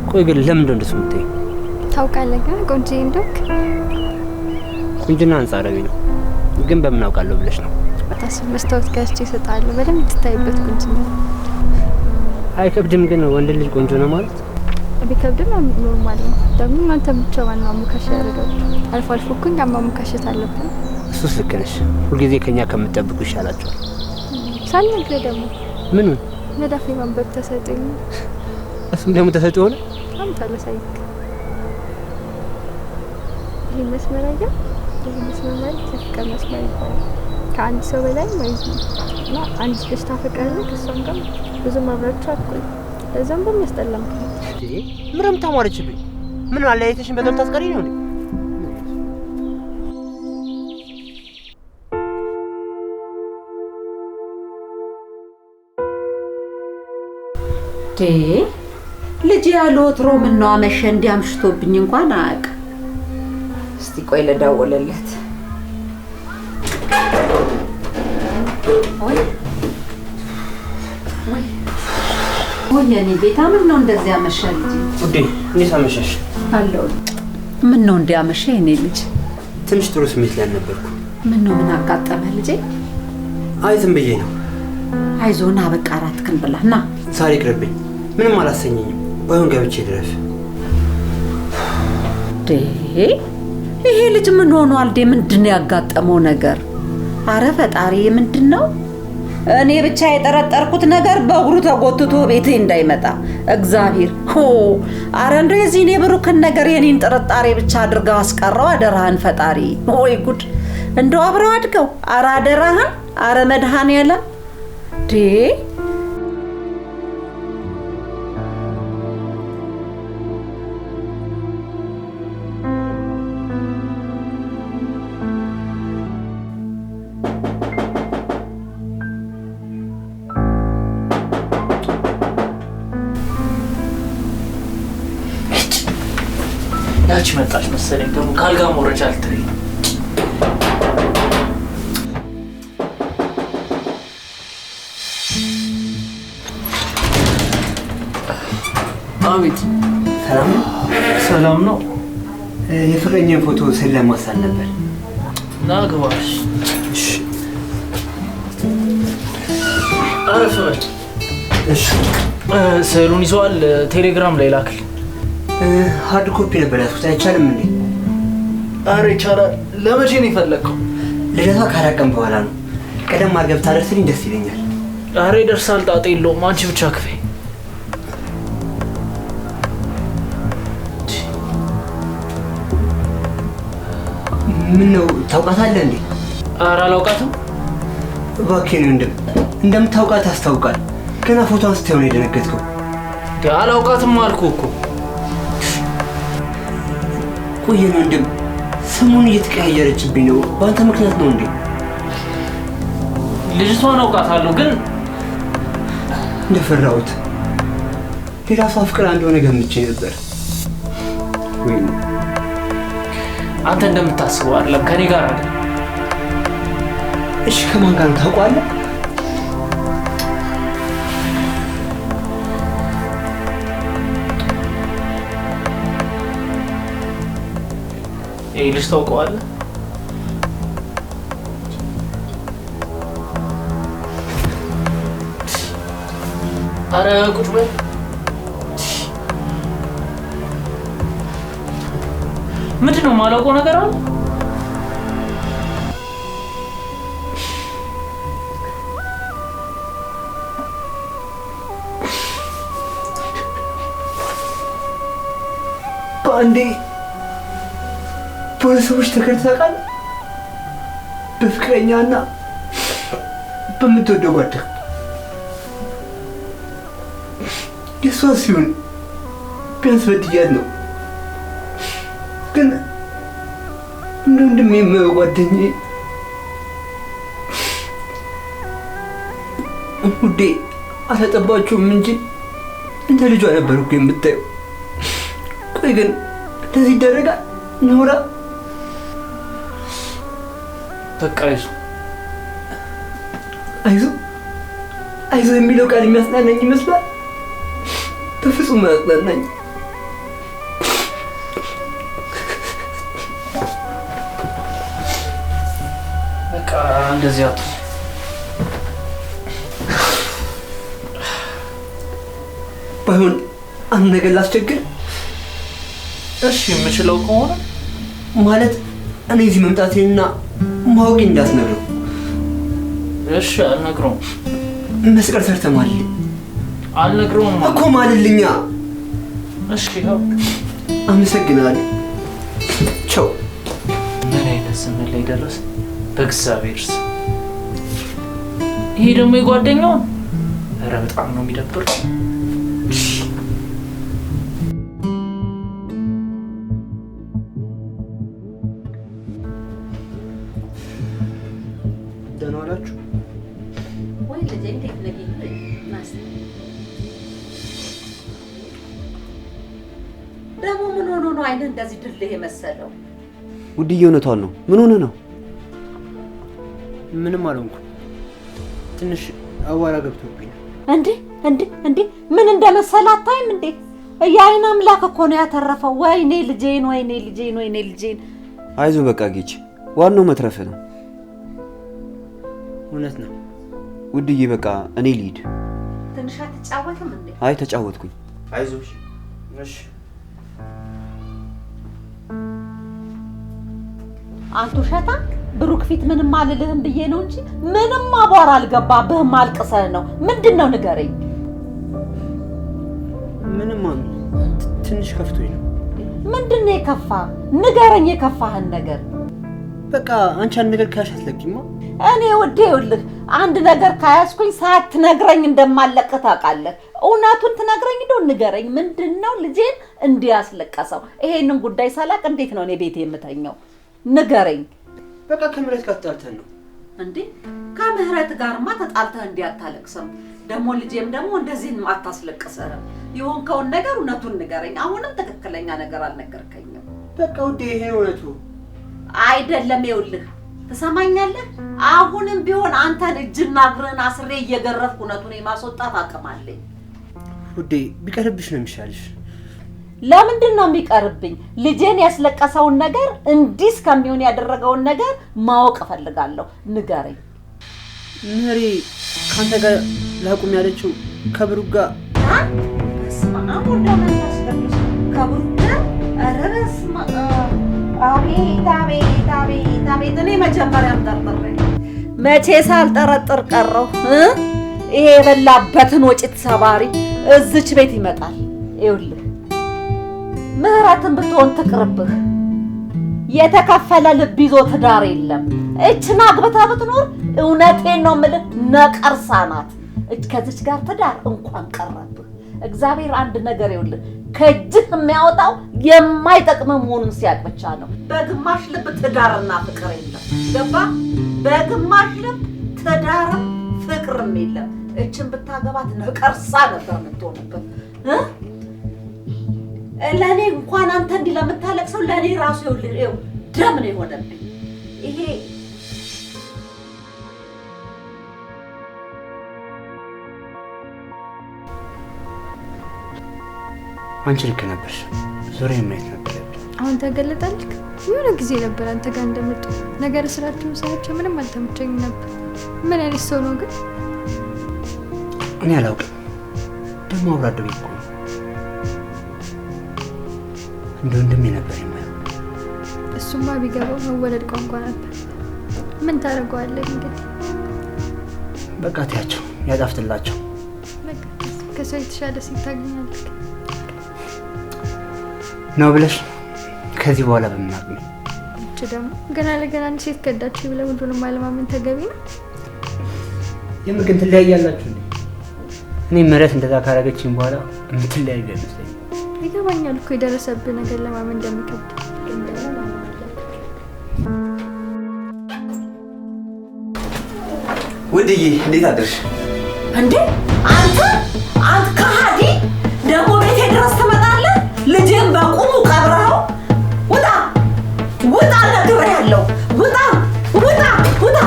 ቆይ ግን ለምን እንደሱ የምትይኝ? ታውቃለህ ግን ቆንጆ እንደሆንክ። ቁንጅና አንጻራዊ ነው፣ ግን በምን አውቃለሁ ብለሽ ነው? በታስብ መስታወት ገዝቼ እሰጥሃለሁ በደንብ ትታይበት ቁንጅና። አይከብድም ግን ወንድ ልጅ ቆንጆ ነው ማለት? ቢከብድም ኖርማል ነው። ደግሞ አንተ ብቻ ዋናው አሙካሽ ያደርጋል። አልፎ አልፎ እኮ እኛም ማሙካሸት አለብን። እሱስ ልክ ነሽ። ሁልጊዜ ከኛ ከምትጠብቁ ይሻላችኋል። ሳልነግርህ ደግሞ ምኑን? መዳፌ ማንበብ ተሰጠኝ። እሱም ደግሞ ተሰጥቶ ሆነ። አምጣለሁ ሳይክ ይሄ መስመር አይደል? ይሄ መስመር ማለት የፍቅር መስመር ይባላል። ከአንድ ሰው በላይ ማለት ነው። እና አንድ ልጅ ታፈቅራለህ፣ ከሷም ጋር ብዙ ማብራችሁ አትቆይ። ለዛም በሚያስጠላ ምክንያት ምንም ታሟረችብኝ። ምን አለያየትሽን በደል ታስቀሪ ነው እንዴ? ልጅ ያለ ወትሮ ምን ነው አመሸ እንዲያምሽቶብኝ እንኳን አያውቅም። እስቲ ቆይ ልደውልለት። ወይ የኔ ቤታ ምን ነው እንደዚህ አመሸ ልጅ? ውዴ እንዴት አመሸሽ? አለው ምን ነው እንዲያመሸ የኔ ልጅ? ትንሽ ጥሩ ስሜት ላይ ነበርኩ። ምን ነው ምን አጋጠመ ልጄ? አይ ዝም ብዬ ነው። አይዞና በቃ አራትክን ብላና ዛሬ ቅርብኝ። ምንም አላሰኘኝም። ባይሆን ገብቼ ድረስ ይሄ ልጅ ምን ሆኗል? ምንድነው ያጋጠመው ነገር? አረ ፈጣሪ ምንድነው? እኔ ብቻ የጠረጠርኩት ነገር በእግሩ ተጎትቶ ቤቴ እንዳይመጣ እግዚአብሔር አረ እንደው የዚህን የብሩክን ነገር የኔን ጥርጣሬ ብቻ አድርገው አስቀረው። አደራህን ፈጣሪ። ወይ ጉድ! እንደው አብረው አድገው። አረ አደራህን። አረ መድኃኔዓለም ያቺ መጣች መሰለኝ። ደግሞ ካልጋ መውረጃ አልተለኝ። አቤት። ሰላም ነው? ሰላም ነው። የፍቅረኛን ፎቶ ስል ለማሳል ነበር። ና ግባሽ። እሺ አረፍ በል። እሺ ስዕሉን ይዘዋል። ቴሌግራም ላይ ላክል። ሃርድ ኮፒ ነበር ያዝኩት። አይቻልም እንዴ? አረ ይቻላል። ለመቼ ነው የፈለግከው? ልደቷ ከአራት ቀን በኋላ ነው። ቀደም አድርገህ ብታደርስልኝ ደስ ይለኛል። አረ ይደርሳል። ጣጣ የለውም። አንቺ ብቻ ክፈይ። ምን ነው ታውቃታለህ እንዴ? አረ አላውቃትም። እባክህ ነው እንደምታውቃት ያስታውቃል። ገና ፎቶዋን ስታየው ነው የደነገጥከው። አላውቃትም አልኩህ እኮ። ቆይ ነው ሰሞኑን እየተቀያየረችብኝ ነው። በአንተ ምክንያት ነው እንዴ? ልጅቷን አውቃታለሁ ግን እንደፈራሁት ሌላ ሰው አፍቅራ እንደሆነ ገምቼ ነበር። ወይ አንተ እንደምታስበው አይደለም። ከኔ ጋር አይደል። እሺ ከማን ጋር ታውቃለህ? ይሄ ልጅ ታውቀዋለህ? አረ ቁጭ በል። ምንድን ነው የማላውቀው ነገር አለ? በአንዴ በሰዎች ተከርተቃል። በፍቅረኛና በምትወደው ጓደኛ የሷ ሲሆን ቢያንስ በድያት ነው። ግን እንደ ወንድሜ የማየው ጓደኛዬ ውዴ አላጠባችሁም እንጂ እንደ ልጇ ነበር እኮ የምታየው። ቆይ ግን እንደዚህ ይደረጋል? ኖራ በቃ አይዞህ የሚለው ቃል የሚያጽናናኝ ይመስላል። በፍጹም አያጽናናኝ። በቃ እንደዚህ አቱ ባይሆን አንድ ነገር ላስቸግር። እሺ የምችለው ከሆነ ማለት እኔ እዚህ መምጣቴንና ማወቄ እንዳትነግረው። እሺ አልነግረውም። መስቀል ሰርተማል። አልነግረውም እኮ ማልልኛ። እሺ ያው አመሰግናለሁ። ቻው። ምን አይነት ስሜት ላይ ደረሰ? በእግዚአብሔር ስም። ይሄ ደግሞ የጓደኛው ኧረ በጣም ነው የሚደብር። ደህና ዋላችሁ? ወይ ልጄ እንዴት ነህ? ናስ ደግሞ ምን ሆኖ ነው አይንህ እንደዚህ ድልህ የመሰለው? ውድዬ እውነቷን ነው። ምን ሆነ ነው? ምንም አልሆንኩም። ትንሽ አዋራ ገብቶብኝ። እንዴ ምን እንደመሰለ አታይም እንዴ? የአይን አምላክ እኮ ነው ያተረፈው። ወይኔ ልጄን፣ ወይኔ ልጄን፣ ወይኔ ልጄን። አይዞህ በቃ ጌች፣ ዋናው መትረፍ ነው። እውነት ነው ውድዬ። በቃ እኔ ልሂድ። ትንሽ አትጫወትም እንዴ? አይ ተጫወትኩኝ። አይዞሽ። እሺ አንቱ ሸታ ብሩክ ፊት ምንም አልልህም ብዬ ነው እንጂ ምንም አቧራ አልገባብህም። አልቅሰህ ነው። ምንድነው ንገረኝ። ምንም ትንሽ ከፍቶኝ ነው። ምንድነው የከፋ? ንገረኝ የከፋህን ነገር። በቃ አንቺ አንድ ነገር ካያሽ አትለቂማ። እኔ ወዴ ይኸውልህ አንድ ነገር ካያስኩኝ ሳትነግረኝ እንደማለቅህ ታውቃለህ። እውነቱን ትነግረኝ እንደው ንገረኝ። ምንድነው ልጄን እንዲያስለቀሰው? ይሄንን ጉዳይ ሳላቅ እንዴት ነው እኔ ቤት የምተኛው? ንገረኝ። በቃ ከምህረት ጋር ተጣልተን ነው እንዴ? ከምህረት ጋርማ ተጣልተህ እንዲያታለቅሰም ደግሞ ልጄም ደግሞ እንደዚህም አታስለቅሰህም። የሆንከውን ነገር እውነቱን ንገረኝ። አሁንም ትክክለኛ ነገር አልነገርከኝም። በቃ ውዴ ይሄ እውነቱ አይደለም። ይኸውልህ ትሰማኛለህ? አሁንም ቢሆን አንተን እጅና እግርህን አስሬ እየገረፍኩ እውነቱን የማስወጣት አቅም አለኝ። ውዴ ቢቀርብሽ ነው የሚሻልሽ። ለምንድን ነው የሚቀርብኝ? ልጄን ያስለቀሰውን ነገር እንዲህ እስከሚሆን ያደረገውን ነገር ማወቅ እፈልጋለሁ። ንገረኝ። ምህሬ ካንተ ጋር ላቁም ያለችው ከብሩክ ጋር። በስመ አብ ወወልድ ወመንፈስ ቅዱስ። ከብሩክ ጋር? ኧረ በስመ አብ። አቤት አቤት አቤት አቤት። እኔ መጀመሪያም ጠርጥሬ መቼ ሳልጠረጥር ቀረሁ። ይሄ የበላበትን ወጭት ሰባሪ እዝች ቤት ይመጣል። ይኸውልህ ምህረትን ብትሆን ትቅርብህ። የተከፈለ ልብ ይዞ ትዳር የለም። እችን አግብታ ብትኖር እውነቴን ነው የምልህ ነቀርሳ ናት። ከዚች ጋር ትዳር እንኳን ቀረብህ። እግዚአብሔር አንድ ነገር ይኸውልህ ከእጅህ የሚያወጣው የማይጠቅም መሆኑን ሲያቅ ብቻ ነው። በግማሽ ልብ ትዳርና ፍቅር የለም። ገባ? በግማሽ ልብ ትዳርም ፍቅርም የለም። እችን ብታገባት ነቀርሳ ነበር የምትሆንበት። ለኔ እንኳን አንተ እንዲህ ለምታለቅሰው ለኔ ራሱ ይኸውልህ ደም ነው የሆነብኝ። ይሄ አንቺ ልክ ነበርሽ። ዙሪያ ማየት ነበር። አሁን ተገለጣልክ። የሆነ ጊዜ ነበር አንተ ጋር እንደመጡ ነገር ስራችሁን ሳያቸው ምንም አልተመቸኝም ነበር። ምን አይነት ሰው ነው ግን? እኔ አላውቅም። ደግሞ አብራዶ ይቆ እንደ ወንድሜ ነበር የማየው። እሱማ ቢገባው መወለድ ቋንቋ ነበር። ምን ታደርገዋለህ እንግዲህ። በቃ ተያቸው፣ ያጣፍጥላቸው። በቃ ከሰው የተሻለ ሴት ታገኛለህ ነው ብለሽ ከዚህ በኋላ በምናቅ ነው። እቺ ደግሞ ገና ለገና አንድ ሴት ከዳች ብለው ሁሉንም አለማመን ተገቢ ነው። የምግን ትለያያላችሁ እንዴ? እኔ ምህረት እንደዛ ካረገችኝ በኋላ የምትለያዩ አይመስለኝም። ይገባኛል እኮ የደረሰብህ ነገር ለማመን እንደሚከብድ። ውድዬ እንዴት አደርሽ? እንዴ አንተ ከሃዲ ደግሞ ቤቴ ድረስ ትመጣለህ? ልጄን በቁሙ ቀብረኸው? ውጣ ውጣ ነግሬሃለሁ። ውጣ ውጣ ውጣ።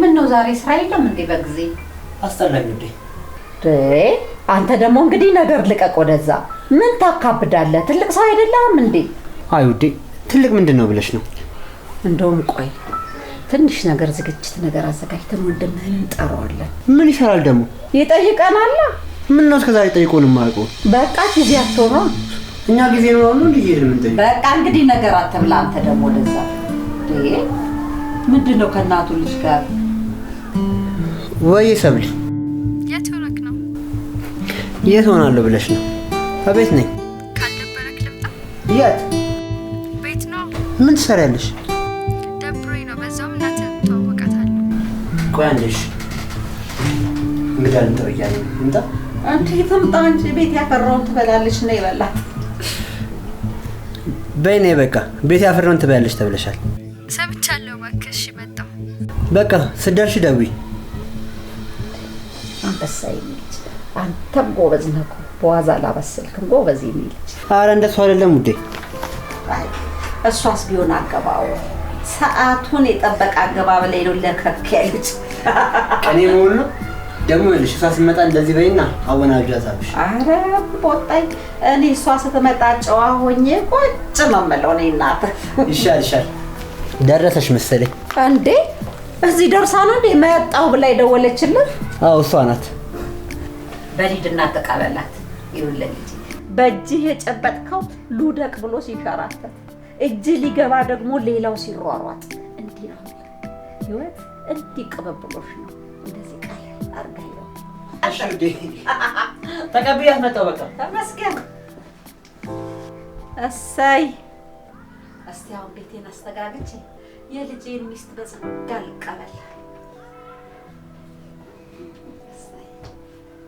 ምነው ዛሬ ስራ የለም እንዴ? በጊዜ አስጠላኝ እንዴ? አንተ ደግሞ እንግዲህ ነገር ልቀቅ ወደዛ። ምን ታካብዳለህ? ትልቅ ሰው አይደለም እንዴ? አይ ውዴ፣ ትልቅ ምንድን ነው ብለሽ ነው? እንደውም ቆይ ትንሽ ነገር ዝግጅት ነገር አዘጋጅተን ወንድምህን እንጠራዋለን። ምን ይሰራል ደግሞ? ይጠይቀናል። ምን ነው እስከዛሬ ጠይቆን የማያውቀው? በቃ ጊዜ አትሆኖ እኛ ጊዜ ነው አሁን እንዴ የምንጠይቅ? በቃ እንግዲህ ነገር አትብላ። አንተ ደግሞ ወደዛ ምንድን ነው ከእናቱ ልጅ ጋር ወይ ሰብል? የት ሆነክ ነው? የት ሆናለሁ ብለሽ ነው? አቤት ነኝ። ካልደበረክ ልምጣ? የት? ቤት ነው። ምን ትሰሪያለሽ? ደብሮኝ ነው። በዛውም እናትህን ተዋወቃታለሁ። ቆይ አንዴሽ እንግዳ ልንጠው እያለኝ እንጣ። አንቺ ትምጣ እንጂ ቤት ያፈራውን ትበላለች ነው ይበላት። በይ ነይ በቃ ቤት ያፈራውን ትበላለች ተብለሻል። ሰምቻለሁ። እባክሽ መጣሁ። በቃ ስትደርሺ ደውይ። አንበሳይ ልጅ አንተም ጎበዝ ነህ እኮ በዋዛ አላበሰልክም። ጎበዝ ልጅ። ኧረ እንደሱ አይደለም ውዴ። እሷስ ቢሆን አገባው ሰዓቱን የጠበቀ አገባብ ላይ ነው ለከክ ያለች። እኔ መሆን ነው ደግሞ ልሽ እሷ ስትመጣ እንደዚህ በይና አወናጁ ያዛብሽ። ኧረ ቦጣይ እኔ እሷ ስትመጣ ጨዋ ሆኜ ቁጭ ነው የምለው። እኔ እናትህ ይሻል ደረሰሽ መሰለኝ። እንዴ እዚህ ደርሳ ነው እንዴ መጣሁ ብላ የደወለችልህ? አዎ እሷ ናት። በሊድና ተቀበላት። ይኸውልህ ልጅ በእጅህ የጨበጥከው ሉደቅ ብሎ ሲፈራተት እጅ ሊገባ ደግሞ ሌላው ሲሯሯጥ እንዲህ ነው ህይወት። እንዲህ ቅብብሎሽ ነው። እንደዚህ ቀለል አድርገኸው እሺ ውዴ ተቀብያት መጣሁ። በቃ ተመስገን። እሰይ እስቲ አሁን ቤቴን አስተጋግቼ የልጄን ሚስት በጸጋ ልቀበል።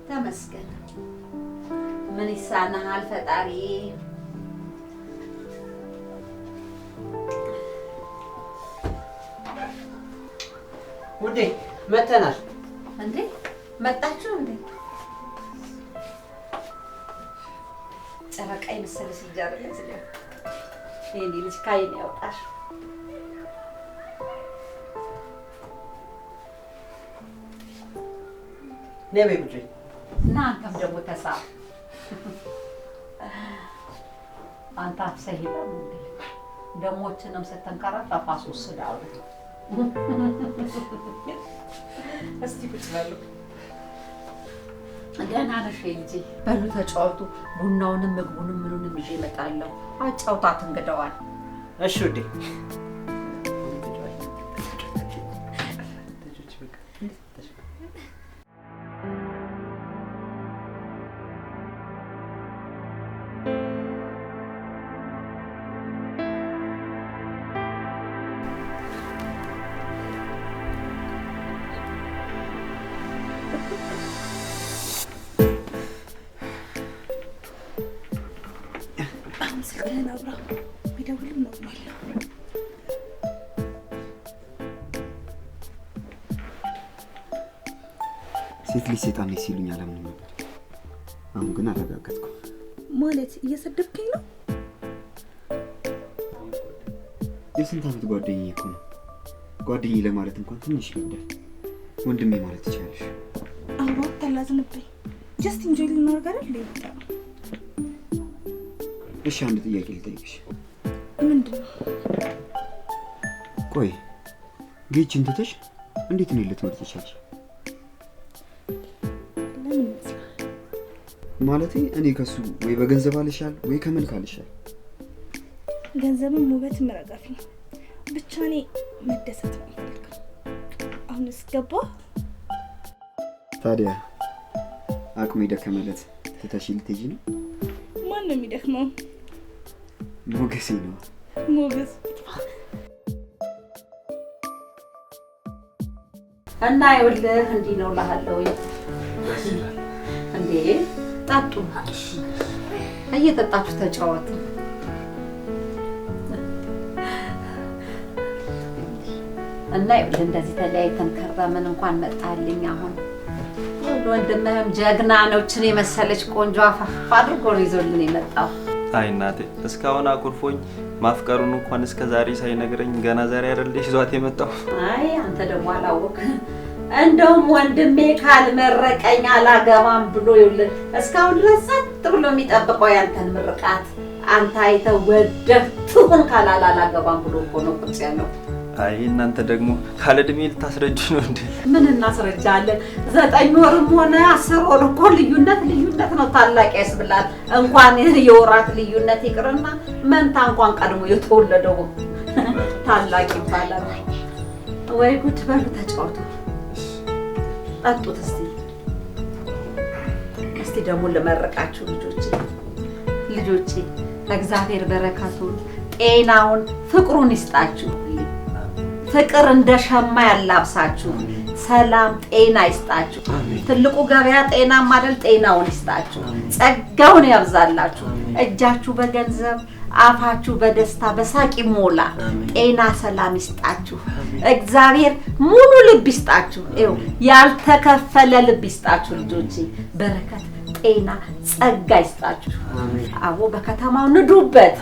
ተመስገን። ምን ይሳናሃል ፈጣሪ። ውዴ መተናል። እንዴ መጣችሁ እንዴ? ጨረቃ መሰለሽ ይጃረለስ ነው። ይሄ ልጅ ካይን ያውጣሽ። ነይ በይ ቁጭ። እና አንተም ደግሞ ተሳብ። አንተ አፍሰሂለም እንዴ? ደሞችንም ስተንከራፋ ፋስ ወስዳው። እስቲ ቁጭ በሉ። ደህና ነሽ ልጄ? በሉ ተጫወቱ። ቡናውንም ምግቡንም ምኑንም ይዤ እመጣለሁ። አጫውታት እንግዳዋል። እሺ ውዴ። ስልክህን አብራ ቢደውልም ኖርማል ነው። ሴት ልጅ ሴጣን ነች ሲሉኝ አላምንም ነበር። አሁን ግን አረጋገጥኩ። ማለት እየሰደብከኝ ነው? የስንት ዓመት ጓደኛዬ እኮ ነው። ጓደኛዬ ለማለት እንኳን ትንሽ ይከብዳል። ወንድሜ ማለት ትችላለሽ። አዎ አታላዝንብኝ። ጀስት ኢንጆይ ልናደርግ አይደል ይወጣ። እሺ አንድ ጥያቄ ልጠይቅሽ። ምንድን ነው? ቆይ ጌችን ትተሽ እንዴት ነው ልትመርጥ ይቻልሽ? ለምን ይመስላል? ማለቴ እኔ ከሱ ወይ በገንዘብ አልሻል ወይ ከመልክ አልሻል። ገንዘብም ውበትም ረጋፊ ነው። ብቻ እኔ መደሰት ነው የምፈልገው። አሁንስ ገባ? ታዲያ አቅሜ ደከመለት ትተሽ ልትሄጂ ነው? ማን ነው የሚደክመው? ሞገሴ ነው። ሞገስ እና ይኸውልህ እንዲህ ነው እልሃለሁ። እንዴ ጠጡ፣ እየጠጣችሁ ተጫወቱ። እና ይኸውልህ እንደዚህ ተለያይተን ከረምን እንኳን መጣልኝ። አሁን ወንድምህም ጀግና ነው። እችን የመሰለች ቆንጆ አፋፍ አድርጎ ይዞልን የመጣው። አይ እናቴ እስካሁን አኩርፎኝ ማፍቀሩን እንኳን እስከ ዛሬ ሳይነግረኝ ገና ዛሬ አይደለሽ ይዟት የመጣው። አይ አንተ ደግሞ አላወቅ። እንደውም ወንድሜ ካልመረቀኝ አላገባም ብሎ ይኸውልህ እስካሁን ድረስ ጸጥ ብሎ የሚጠብቀው ያንተን ምርቃት አንተ አይተህ ወደህ ትሁን ካላላ አላገባም ብሎ እኮ ነው ቁጭ ያለው። አይ እናንተ ደግሞ ካለ እድሜ ልታስረጅ ነው እንዴ? ምን እናስረጃለን? 9 ወርም ሆነ 10 ወር እኮ ልዩነት ነው። ታላቅ ያስብላል። እንኳን የወራት ልዩነት ይቅርና መንታ እንኳን ቀድሞ የተወለደው ታላቅ ይባላል። ወይ ጉድ! በሉ ተጫወቱ፣ ጠጡት። እስቲ ደግሞ ልመርቃችሁ ልጆቼ እግዚአብሔር በረከቱን ጤናውን ፍቅሩን ይስጣችሁ። ፍቅር እንደ ሸማ ያላብሳችሁ። ሰላም ጤና ይስጣችሁ። ትልቁ ገበያ ጤና ማደል ጤናውን ይስጣችሁ። ጸጋውን ያብዛላችሁ። እጃችሁ በገንዘብ አፋችሁ በደስታ በሳቅ ይሞላ። ጤና ሰላም ይስጣችሁ። እግዚአብሔር ሙሉ ልብ ይስጣችሁ። ይኸው ያልተከፈለ ልብ ይስጣችሁ ልጆቼ። በረከት ጤና ጸጋ ይስጣችሁ። አቦ በከተማው ንዱበት።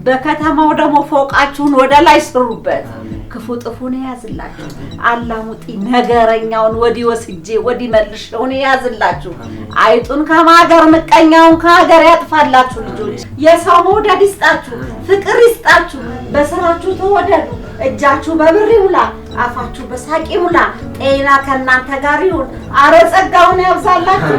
በከተማው ደግሞ ፎቃችሁን ወደ ላይ ስሩበት። ክፉ ጥፉን ያዝላችሁ። አላሙጢ ነገረኛውን ወዲ ወስጄ ወዲ መልሽውን ያዝላችሁ። አይጡን ከማገር ምቀኛውን ከሀገር ያጥፋላችሁ። ልጆች የሰው መውደድ ይስጣችሁ፣ ፍቅር ይስጣችሁ። በስራችሁ ተወደዱ። እጃችሁ በብር ይሙላ፣ አፋችሁ በሳቅ ይሙላ። ጤና ከእናንተ ጋር ይሁን። አረ ጸጋውን ያብዛላችሁ።